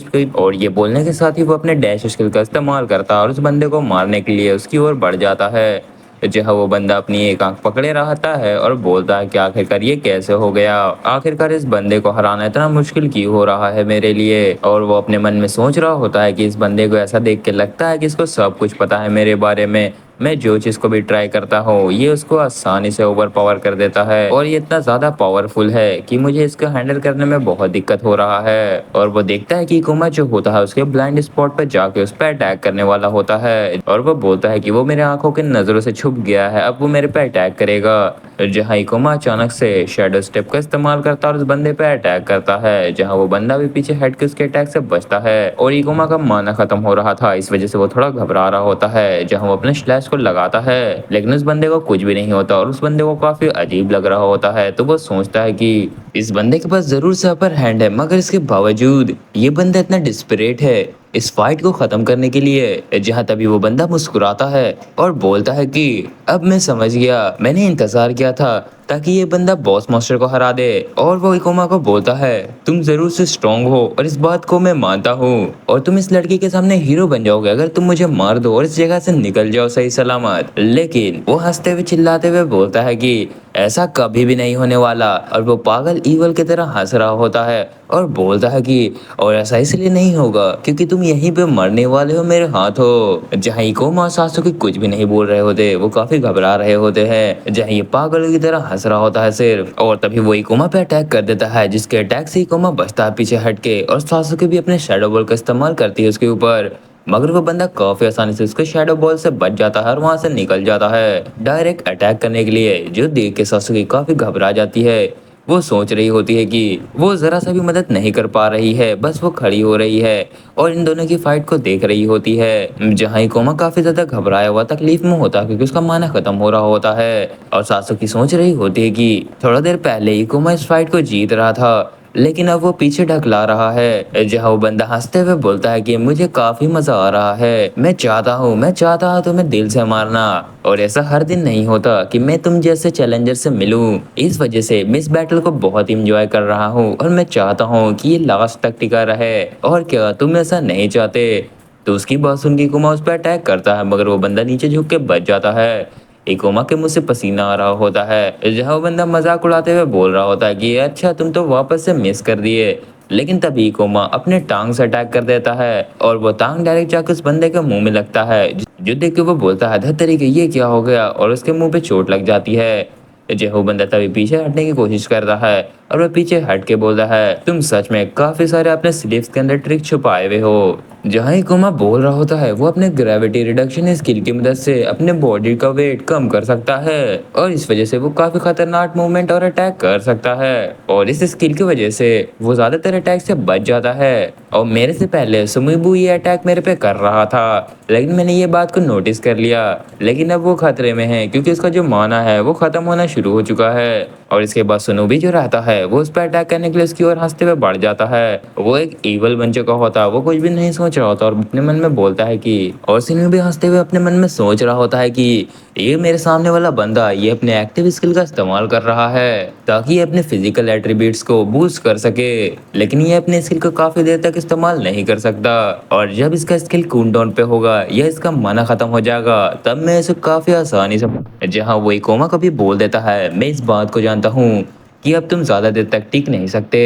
स्किल का इस्तेमाल करता है और उस बंदे को मारने के लिए उसकी ओर बढ़ जाता है। जहाँ वो बंदा अपनी एक आंख पकड़े रहता है और बोलता है कि आखिरकार ये कैसे हो गया, आखिरकार इस बंदे को हराना इतना मुश्किल क्यों हो रहा है मेरे लिए। और वो अपने मन में सोच रहा होता है कि इस बंदे को ऐसा देख के लगता है कि इसको सब कुछ पता है मेरे बारे में, मैं जो चीज को भी ट्राई करता हूँ ये उसको आसानी से ओवर पावर कर देता है और ये इतना ज्यादा पावरफुल है कि मुझे इसको हैंडल करने में बहुत दिक्कत हो रहा है। और वो देखता है कि कुमा जो होता है उसके ब्लाइंड स्पॉट पर जाके उस पर अटैक करने वाला होता है और वो बोलता है कि वो मेरे आंखों की नजरों से छुप गया है, अब वो मेरे पे अटैक करेगा। जहाँ इकोमा अचानक से शैडो स्टेप का इस्तेमाल करता है और उस बंदे पे अटैक करता है, जहाँ वो बंदा भी पीछे हट के उसके अटैक से बचता है और इकोमा का माना खत्म हो रहा था इस वजह से वो थोड़ा घबरा रहा होता है। जहाँ वो अपने स्लैश को लगाता है लेकिन उस बंदे को कुछ भी नहीं होता और उस बंदे को काफी अजीब लग रहा होता है, तो वो सोचता है कि इस बंदे के पास जरूर से अपर हैंड है, मगर इसके बावजूद ये बंदा इतना डिस्परेट है इस फाइट को खत्म करने के लिए। जहाँ तभी वो बंदा मुस्कुराता है और बोलता है कि अब मैं समझ गया, मैंने इंतजार किया था ताकि ये बंदा बॉस मास्टर को हरा दे। और वो इकोमा को बोलता है तुम जरूर से स्ट्रांग हो और इस बात को मैं मानता हूँ और तुम इस लड़की के सामने हीरो बन जाओगे अगर तुम मुझे मार दो और इस जगह से निकल जाओ सही सलामत। लेकिन वो हंसते हुए चिल्लाते हुए बोलता है कि ऐसा कभी भी नहीं होने वाला, और वो पागल ईवल की तरह हंस रहा होता है और बोलता है कि और ऐसा इसलिए नहीं होगा क्योंकि तुम यहीं पे मरने वाले हो मेरे हाथों। जहाँ इकोमा और सासुकी कुछ भी नहीं बोल रहे होते, वो काफी घबरा रहे होते हैं, जहाँ ये पागल की तरह हंस रहा होता है सिर्फ। और तभी वो इकोमा पे अटैक कर देता है जिसके अटैक से इकोमा बचता है पीछे हटके और सासुकी भी अपने शैडो बॉल का इस्तेमाल करती है उसके ऊपर, मगर वो बंदा काफी आसानी से उसके शैडो बॉल से बच जाता है और वहां से निकल जाता है डायरेक्ट अटैक करने के लिए, जो देख के सासुकी काफी घबरा जाती है। वो सोच रही होती है कि वो जरा सा भी मदद नहीं कर पा रही है, बस वो खड़ी हो रही है और इन दोनों की फाइट को देख रही होती है। जहाँ इकोमा काफी ज्यादा घबराया हुआ तकलीफ में होता है क्योंकि उसका माना खत्म हो रहा होता है और सासुकी सोच रही होती है कि थोड़ा देर पहले इकोमा इस फाइट को जीत रहा था लेकिन अब वो पीछे ढकला रहा है। जहाँ वो बंदा हंसते हुए बोलता है कि मुझे काफी मजा आ रहा है, मैं चाहता हूँ तुम्हें दिल से मारना, और ऐसा हर दिन नहीं होता कि मैं तुम जैसे चैलेंजर से मिलूं, इस वजह से मैं इस बैटल को बहुत इंजॉय कर रहा हूँ और मैं चाहता हूँ कि ये लास्ट तक टिका रहे, और क्या तुम ऐसा नहीं चाहते। तो उसकी बात सुन के कुमा उस पर अटैक करता है मगर वो बंदा नीचे झुक के बच जाता है। इकोमा के मुंह से पसीना आ रहा होता है, जहाँ वो बंदा मजाक उड़ाते हुए बोल रहा होता है कि अच्छा तुम तो वापस से मिस कर दिए। लेकिन तभी इकोमा अपने टांग से अटैक कर देता है और वो टांग डायरेक्ट जाकर उस बंदे के मुंह में लगता है, जो देख के वो बोलता है धत्तरी के ये क्या हो गया, और उसके मुंह पे चोट लग जाती है। जो वो बंदा तभी पीछे हटने की कोशिश कर रहा है और वो पीछे हट के बोल रहा है, तुम सच में काफी सारे अपने स्लीव्स के अंदर ट्रिक छुपाए हुए हो। जहाँ इकोमा बोल रहा होता है वो अपने ग्रेविटी रिडक्शन स्किल की मदद से अपने बॉडी का वेट कम कर सकता है और इस वजह से वो काफी खतरनाक मूवमेंट और अटैक कर सकता है और इस स्किल की वजह से वो ज्यादातर अटैक से बच जाता है। और मेरे से पहले सुमिबू ये अटैक मेरे पे कर रहा था, लेकिन मैंने ये बात को नोटिस कर लिया। लेकिन अब वो खतरे में है क्योंकि उसका जो माना है वो खत्म होना शुरू हो चुका है और इसके बाद सुनोबी जो रहता है वो उस पर अटैक करने के लिए उसकी ओर हंसते हुए बढ़ जाता है। वो एक ईवल बन चुका होता है, वो कुछ भी नहीं सोच रहा होता और अपने मन में बोलता है कि, और सुनोबी हंसते हुए अपने मन में सोच रहा होता है कि ये मेरे सामने वाला बंदा ये अपने एक्टिव स्किल का इस्तेमाल कर रहा है ताकि ये अपने फिजिकल एट्रीब्यूट्स को बूस्ट कर सके, लेकिन ये अपने स्किल को काफी देर तक इस्तेमाल नहीं कर सकता और जब इसका स्किल कूल डाउन पे होगा या इसका माना खत्म हो जाएगा तब मैं इसे काफी आसानी से जहाँ वो इकोमा कभी बोल देता है, मैं इस बात को जानता हूँ कि अब तुम ज्यादा देर तक टिक नहीं सकते।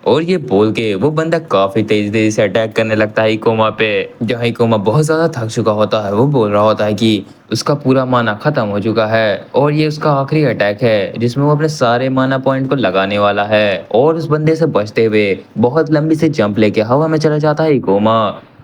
और ये बोल के वो बंदा काफी तेजी तेजी से अटैक करने लगता है इकोमा पे। जहाँ इकोमा बहुत ज्यादा थक चुका होता है वो बोल रहा होता है कि उसका पूरा माना खत्म हो चुका है और ये उसका आखिरी अटैक है जिसमें वो अपने सारे माना पॉइंट को लगाने वाला है और उस बंदे से बचते हुए बहुत लंबी से जंप लेके हवा में चला जाता है इकोमा।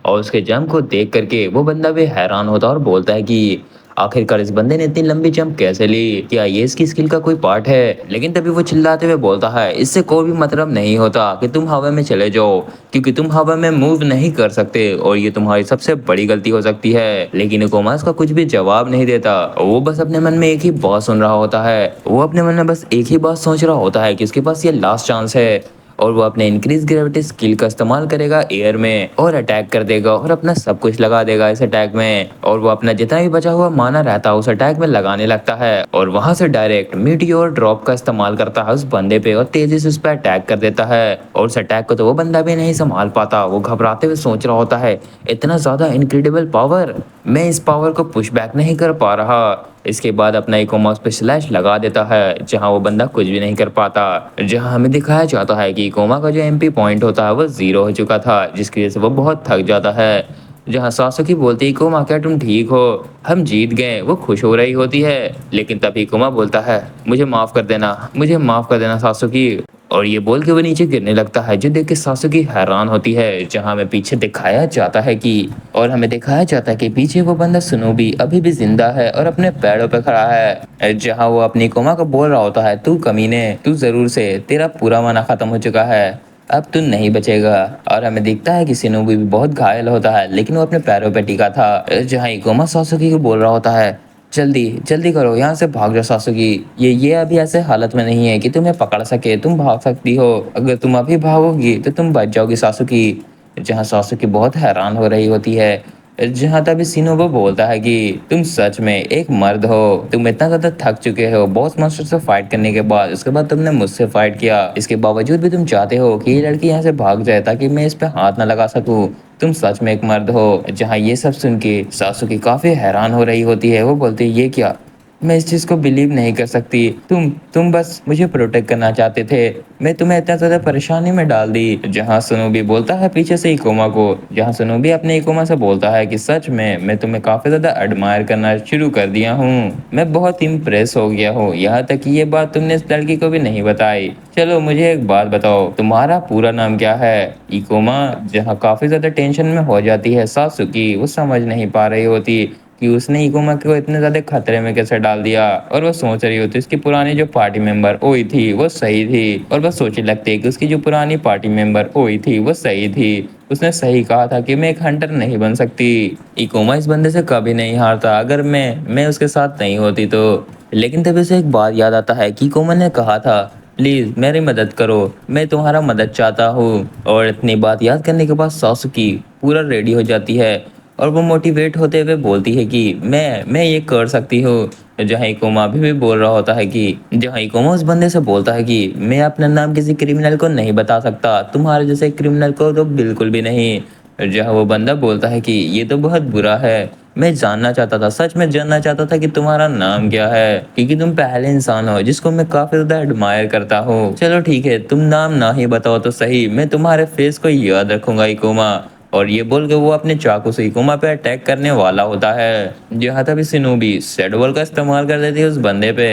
और उसके जंप को देख करके वो बंदा भी हैरान होता है और बोलता है कि आखिरकार इस बंदे ने इतनी लंबी जंप कैसे ली, क्या ये इसकी स्किल का कोई पार्ट है। लेकिन तभी वो चिल्लाते हुए बोलता है, इससे कोई भी मतलब नहीं होता कि तुम हवा में चले जाओ क्योंकि तुम हवा में मूव नहीं कर सकते और ये तुम्हारी सबसे बड़ी गलती हो सकती है। लेकिन इकोमा इसका कुछ भी जवाब नहीं देता, वो बस अपने मन में एक ही बात सुन रहा होता है। वो अपने मन में बस एक ही बात सोच रहा होता है कि उसके पास ये लास्ट चांस है और वो अपने इंक्रीज ग्रेविटी स्किल का इस्तेमाल करेगा एयर में और अटैक कर देगा और अपना सब कुछ लगा देगा इस अटैक में और वो अपना जितना भी बचा हुआ माना रहता है उस अटैक में लगाने लगता है और वहां से डायरेक्ट मीटियोर ड्रॉप का इस्तेमाल करता है उस बंदे पे और तेजी से उस पर अटैक कर देता है। और उस अटैक को तो वो बंदा भी नहीं संभाल पाता, वो घबराते हुए सोच रहा होता है, इतना ज्यादा इनक्रेडिबल पावर, मैं इस पावर को पुश बैक नहीं कर पा रहा। इसके बाद अपना इकोमॉस पे स्लैश लगा देता है जहां वो बंदा कुछ भी नहीं कर पाता। जहां हमें दिखाया जाता है कि इकोमा का जो एमपी पॉइंट होता है वो 0 हो चुका था जिसकी वजह से वो बहुत थक जाता है। जहां सासुकी बोलती है, इकोमा क्या तुम ठीक हो, हम जीत गए। वो खुश हो रही होती है लेकिन तभी इकोमा बोलता है, मुझे माफ कर देना, मुझे माफ कर देना सासुकी। और ये बोल के वो नीचे गिरने लगता है जो देख के सासुकी हैरान होती है। जहां हमें पीछे दिखाया जाता है कि और हमें दिखाया जाता है कि पीछे वो बंदा सुनोबी अभी भी जिंदा है और अपने पैरों पे खड़ा है। जहां वो अपनी कोमा को बोल रहा होता है, तू कमीने, तू जरूर से, तेरा पूरा माना खत्म हो चुका है, अब तू नहीं बचेगा। और हमें दिखता है कि सिनोबी भी बहुत घायल होता है लेकिन वो अपने पैरों पे टिका था। जहाँ इकोमा सासुकी को बोल रहा होता है, जल्दी जल्दी करो, यहाँ से भाग जाओ सासुकी, ये अभी ऐसे हालत में नहीं है कि तुम्हें पकड़ सके, तुम भाग सकती हो, अगर तुम अभी भागोगी तो तुम बच जाओगी सासुकी। जहाँ सासुकी बहुत हैरान हो रही होती है। जहाँ तभी सिनोबो बोलता है कि तुम सच में एक मर्द हो, तुम इतना ज्यादा थक चुके हो बॉस मास्टर से फाइट करने के बाद, उसके बाद तुमने मुझसे फाइट किया, इसके बावजूद भी तुम चाहते हो कि ये लड़की यहाँ से भाग जाए ताकि मैं इस पे हाथ ना लगा सकूं, तुम सच में एक मर्द हो। जहाँ ये सब सुन के सासुकी काफी हैरान हो रही होती है। वो बोलती है, ये क्या, मैं इस चीज को बिलीव नहीं कर सकती, तुम बस मुझे प्रोटेक्ट करना चाहते थे, मैं तुम्हें इतना ज्यादा परेशानी में डाल दी। जहाँ सुनोबी बोलता है पीछे से इकोमा को, जहाँ सुनोबी अपने इकोमा से बोलता है कि सच में मैं तुम्हें काफी ज्यादा एडमायर करना शुरू कर दिया हूँ, मैं बहुत इम्प्रेस हो गया हूँ, यहाँ तक कि ये बात तुमने इस लड़की को भी नहीं बताई। चलो मुझे एक बात बताओ, तुम्हारा पूरा नाम क्या है। इकोमा जहाँ काफी ज्यादा टेंशन में हो जाती है सासुकी, वो समझ नहीं पा रही होती कि उसने इकोमा को इतने ज्यादा खतरे में कैसे डाल दिया। और वो सोच रही होती उसकी पुरानी जो पार्टी मेंबर ओई थी वो सही थी और बस सोचने लगती है कि उसकी जो पुरानी पार्टी मेंबर ओई थी वो सही थी, उसने सही कहा था कि मैं एक हंटर नहीं बन सकती। इकोमा इस बंदे से कभी नहीं हारता अगर मैं उसके साथ नहीं होती तो। लेकिन तभी उसे एक बात याद आता है कि इकोमा ने कहा था, प्लीज मेरी मदद करो, मैं तुम्हारा मदद चाहता हूँ। और इतनी बात याद करने के बाद सासुकी पूरा रेडी हो जाती है और वो मोटिवेट होते हुए बोलती है कि मैं ये कर सकती हूँ। जहाँ इकोमा अभी भी बोल रहा होता है कि जहाँ इकोमा उस बंदे से बोलता है कि मैं अपना नाम किसी क्रिमिनल को नहीं बता सकता, तुम्हारे जैसे क्रिमिनल को तो बिल्कुल भी नहीं। जहाँ वो बंदा बोलता है कि ये तो बहुत बुरा है, मैं जानना चाहता था, सच में जानना चाहता था कि तुम्हारा नाम क्या है क्योंकि तुम पहले इंसान हो जिसको मैं काफी ज्यादा एडमायर करता हूँ। चलो ठीक है, तुम नाम ना ही बताओ तो सही, मैं तुम्हारे फेस को याद रखूंगा इकोमा। और ये बोल के वो अपने चाकू से इकोमा पे अटैक करने वाला होता है। जहाँ तभी सिनोबी शेडोबॉल का इस्तेमाल कर देती है उस बंदे पे।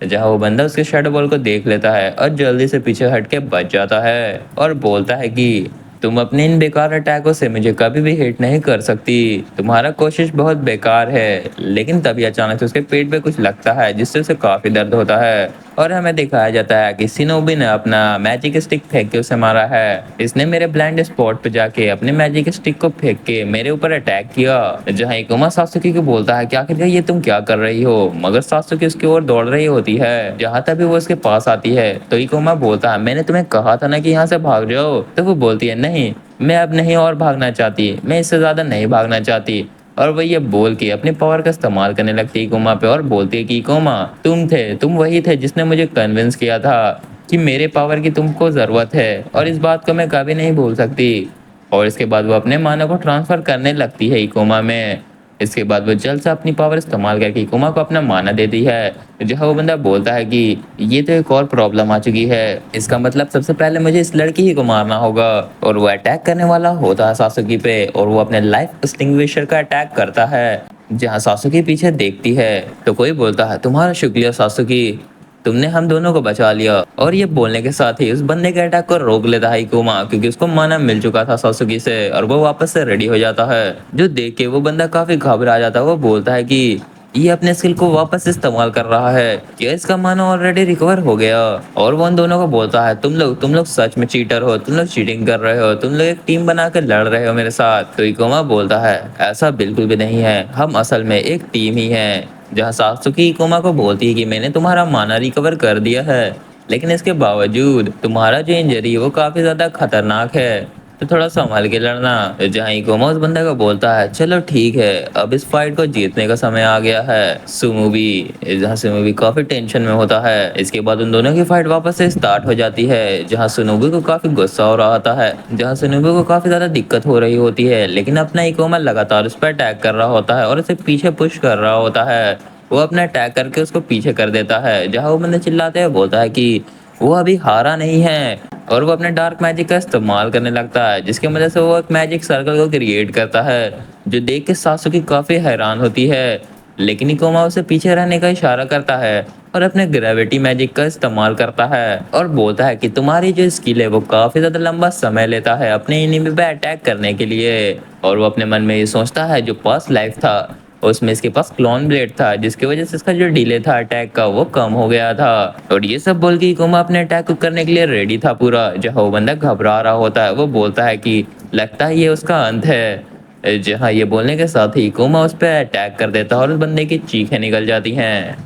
जहाँ वो बंदा उसके शैडो बॉल को देख लेता है और जल्दी से पीछे हट के बच जाता है और बोलता है कि तुम अपने इन बेकार अटैकों से मुझे कभी भी हिट नहीं कर सकती, तुम्हारा कोशिश बहुत बेकार है। लेकिन तभी अचानक से उसके पेट पे कुछ लगता है जिससे उसे काफी दर्द होता है और हमें दिखाया जाता है कि शिनोबी ने अपना मैजिक स्टिक फेंक के उसे मारा है। इसने मेरे ब्लाइंड स्पॉट पे जाके अपने मैजिक स्टिक को फेंक के मेरे ऊपर अटैक किया। जहाँ इकुमा सात्सुकी को बोलता है कि आखिर ये तुम क्या कर रही हो, मगर सात्सुकी उसकी ओर दौड़ रही होती है। जहाँ तभी वो उसके पास आती है तो इकुमा बोलता है मैंने तुम्हें कहा था ना कि यहाँ से भाग जाओ। तो वो बोलती है नहीं, मैं अब नहीं और भागना चाहती, मैं इससे ज्यादा नहीं भागना चाहती। और वो ये बोल के अपनी पावर का इस्तेमाल करने लगती है इकोमा पे और बोलती है कि इकोमा तुम वही थे जिसने मुझे कन्विंस किया था कि मेरे पावर की तुमको जरूरत है और इस बात को मैं कभी नहीं भूल सकती। और इसके बाद वो अपने माना को ट्रांसफर करने लगती है इकोमा में। इसके बाद वो जल्द से अपनी पावर इस्तेमाल करके इकोमा को अपना माना देती है। जहाँ वो बंदा बोलता है कि ये तो एक और प्रॉब्लम आ चुकी है, इसका मतलब सबसे पहले मुझे इस लड़की ही को मारना होगा। और वो अटैक करने वाला होता है सासुकी पे और वो अपने लाइफ एक्सटिंग्विशर का अटैक करता है। जहाँ सासुकी पीछे देखती है तो कोई बोलता है तुम्हारा शुक्रिया सासुकी, तुमने हम दोनों को बचा लिया। और ये बोलने के साथ ही उस बंदे के अटैक को रोक लेता है इकुमा क्योंकि उसको माना मिल चुका था सासुकी से और वो वापस से रेडी हो जाता है। जो देख के वो बंदा काफी घबरा जाता है। वो बोलता है कि ये अपने स्किल को वापस इस्तेमाल कर रहा है, क्या इसका माना ऑलरेडी रिकवर हो गया। और वो उन दोनों को बोलता है तुम लोग सच में चीटर हो, तुम लोग चीटिंग कर रहे हो, तुम लोग एक टीम बना कर लड़ रहे हो मेरे साथ। तो इकुमा बोलता है ऐसा बिल्कुल भी नहीं है, हम असल में एक टीम ही है। जहाँ सात्सुकी इकुमा को बोलती है कि मैंने तुम्हारा माना रिकवर कर दिया है, लेकिन इसके बावजूद तुम्हारा जो इंजरी है वो काफी ज्यादा खतरनाक है, तो थोड़ा संभाल के लड़ना। जहाँ इकुमा उस बंदे को बोलता है चलो ठीक है, अब इस फाइट को जीतने का समय आ गया है सुमुबी। जहाँ सुमुबी काफी टेंशन में होता है। इसके बाद उन दोनों की फाइट वापस से स्टार्ट हो जाती है जहाँ सुनुबी को काफी गुस्सा हो रहा होता है, जहाँ सुनुबी को काफी ज्यादा दिक्कत हो रही होती है, लेकिन अपना इकुमा लगातार उस पर अटैक कर रहा होता है और उसे पीछे पुश कर रहा होता है। वो अपना अटैक करके उसको पीछे कर देता है। जहाँ वो बंदे चिल्लाते हुए बोलता है कि वो अभी हारा नहीं है और वो अपने डार्क मैजिक का इस्तेमाल करने लगता है जिसकी वजह से वो एक मैजिक सर्कल को क्रिएट करता है। जो देख के सासुकी काफी हैरान होती है, लेकिन इकोमा उसे पीछे रहने का इशारा करता है और अपने ग्रेविटी मैजिक का इस्तेमाल करता है और बोलता है कि तुम्हारी जो स्किल है वो काफी ज्यादा लंबा समय लेता है अपने एनिमी पे अटैक करने के लिए। और वो अपने मन में ये सोचता है जो पास्ट लाइफ था उसमें इसके पास क्लोन ब्लेड था जिसकी वजह से इसका जो डिले था अटैक का वो कम हो गया था। और ये सब बोल के इकुमा अपने अटैक को करने के लिए रेडी था पूरा। जहाँ वो बंदा घबरा रहा होता है वो बोलता है कि लगता है ये उसका अंत है। जहाँ ये बोलने के साथ ही इकुमा उस पर अटैक कर देता है और उस बंदे की चीखें निकल जाती हैं।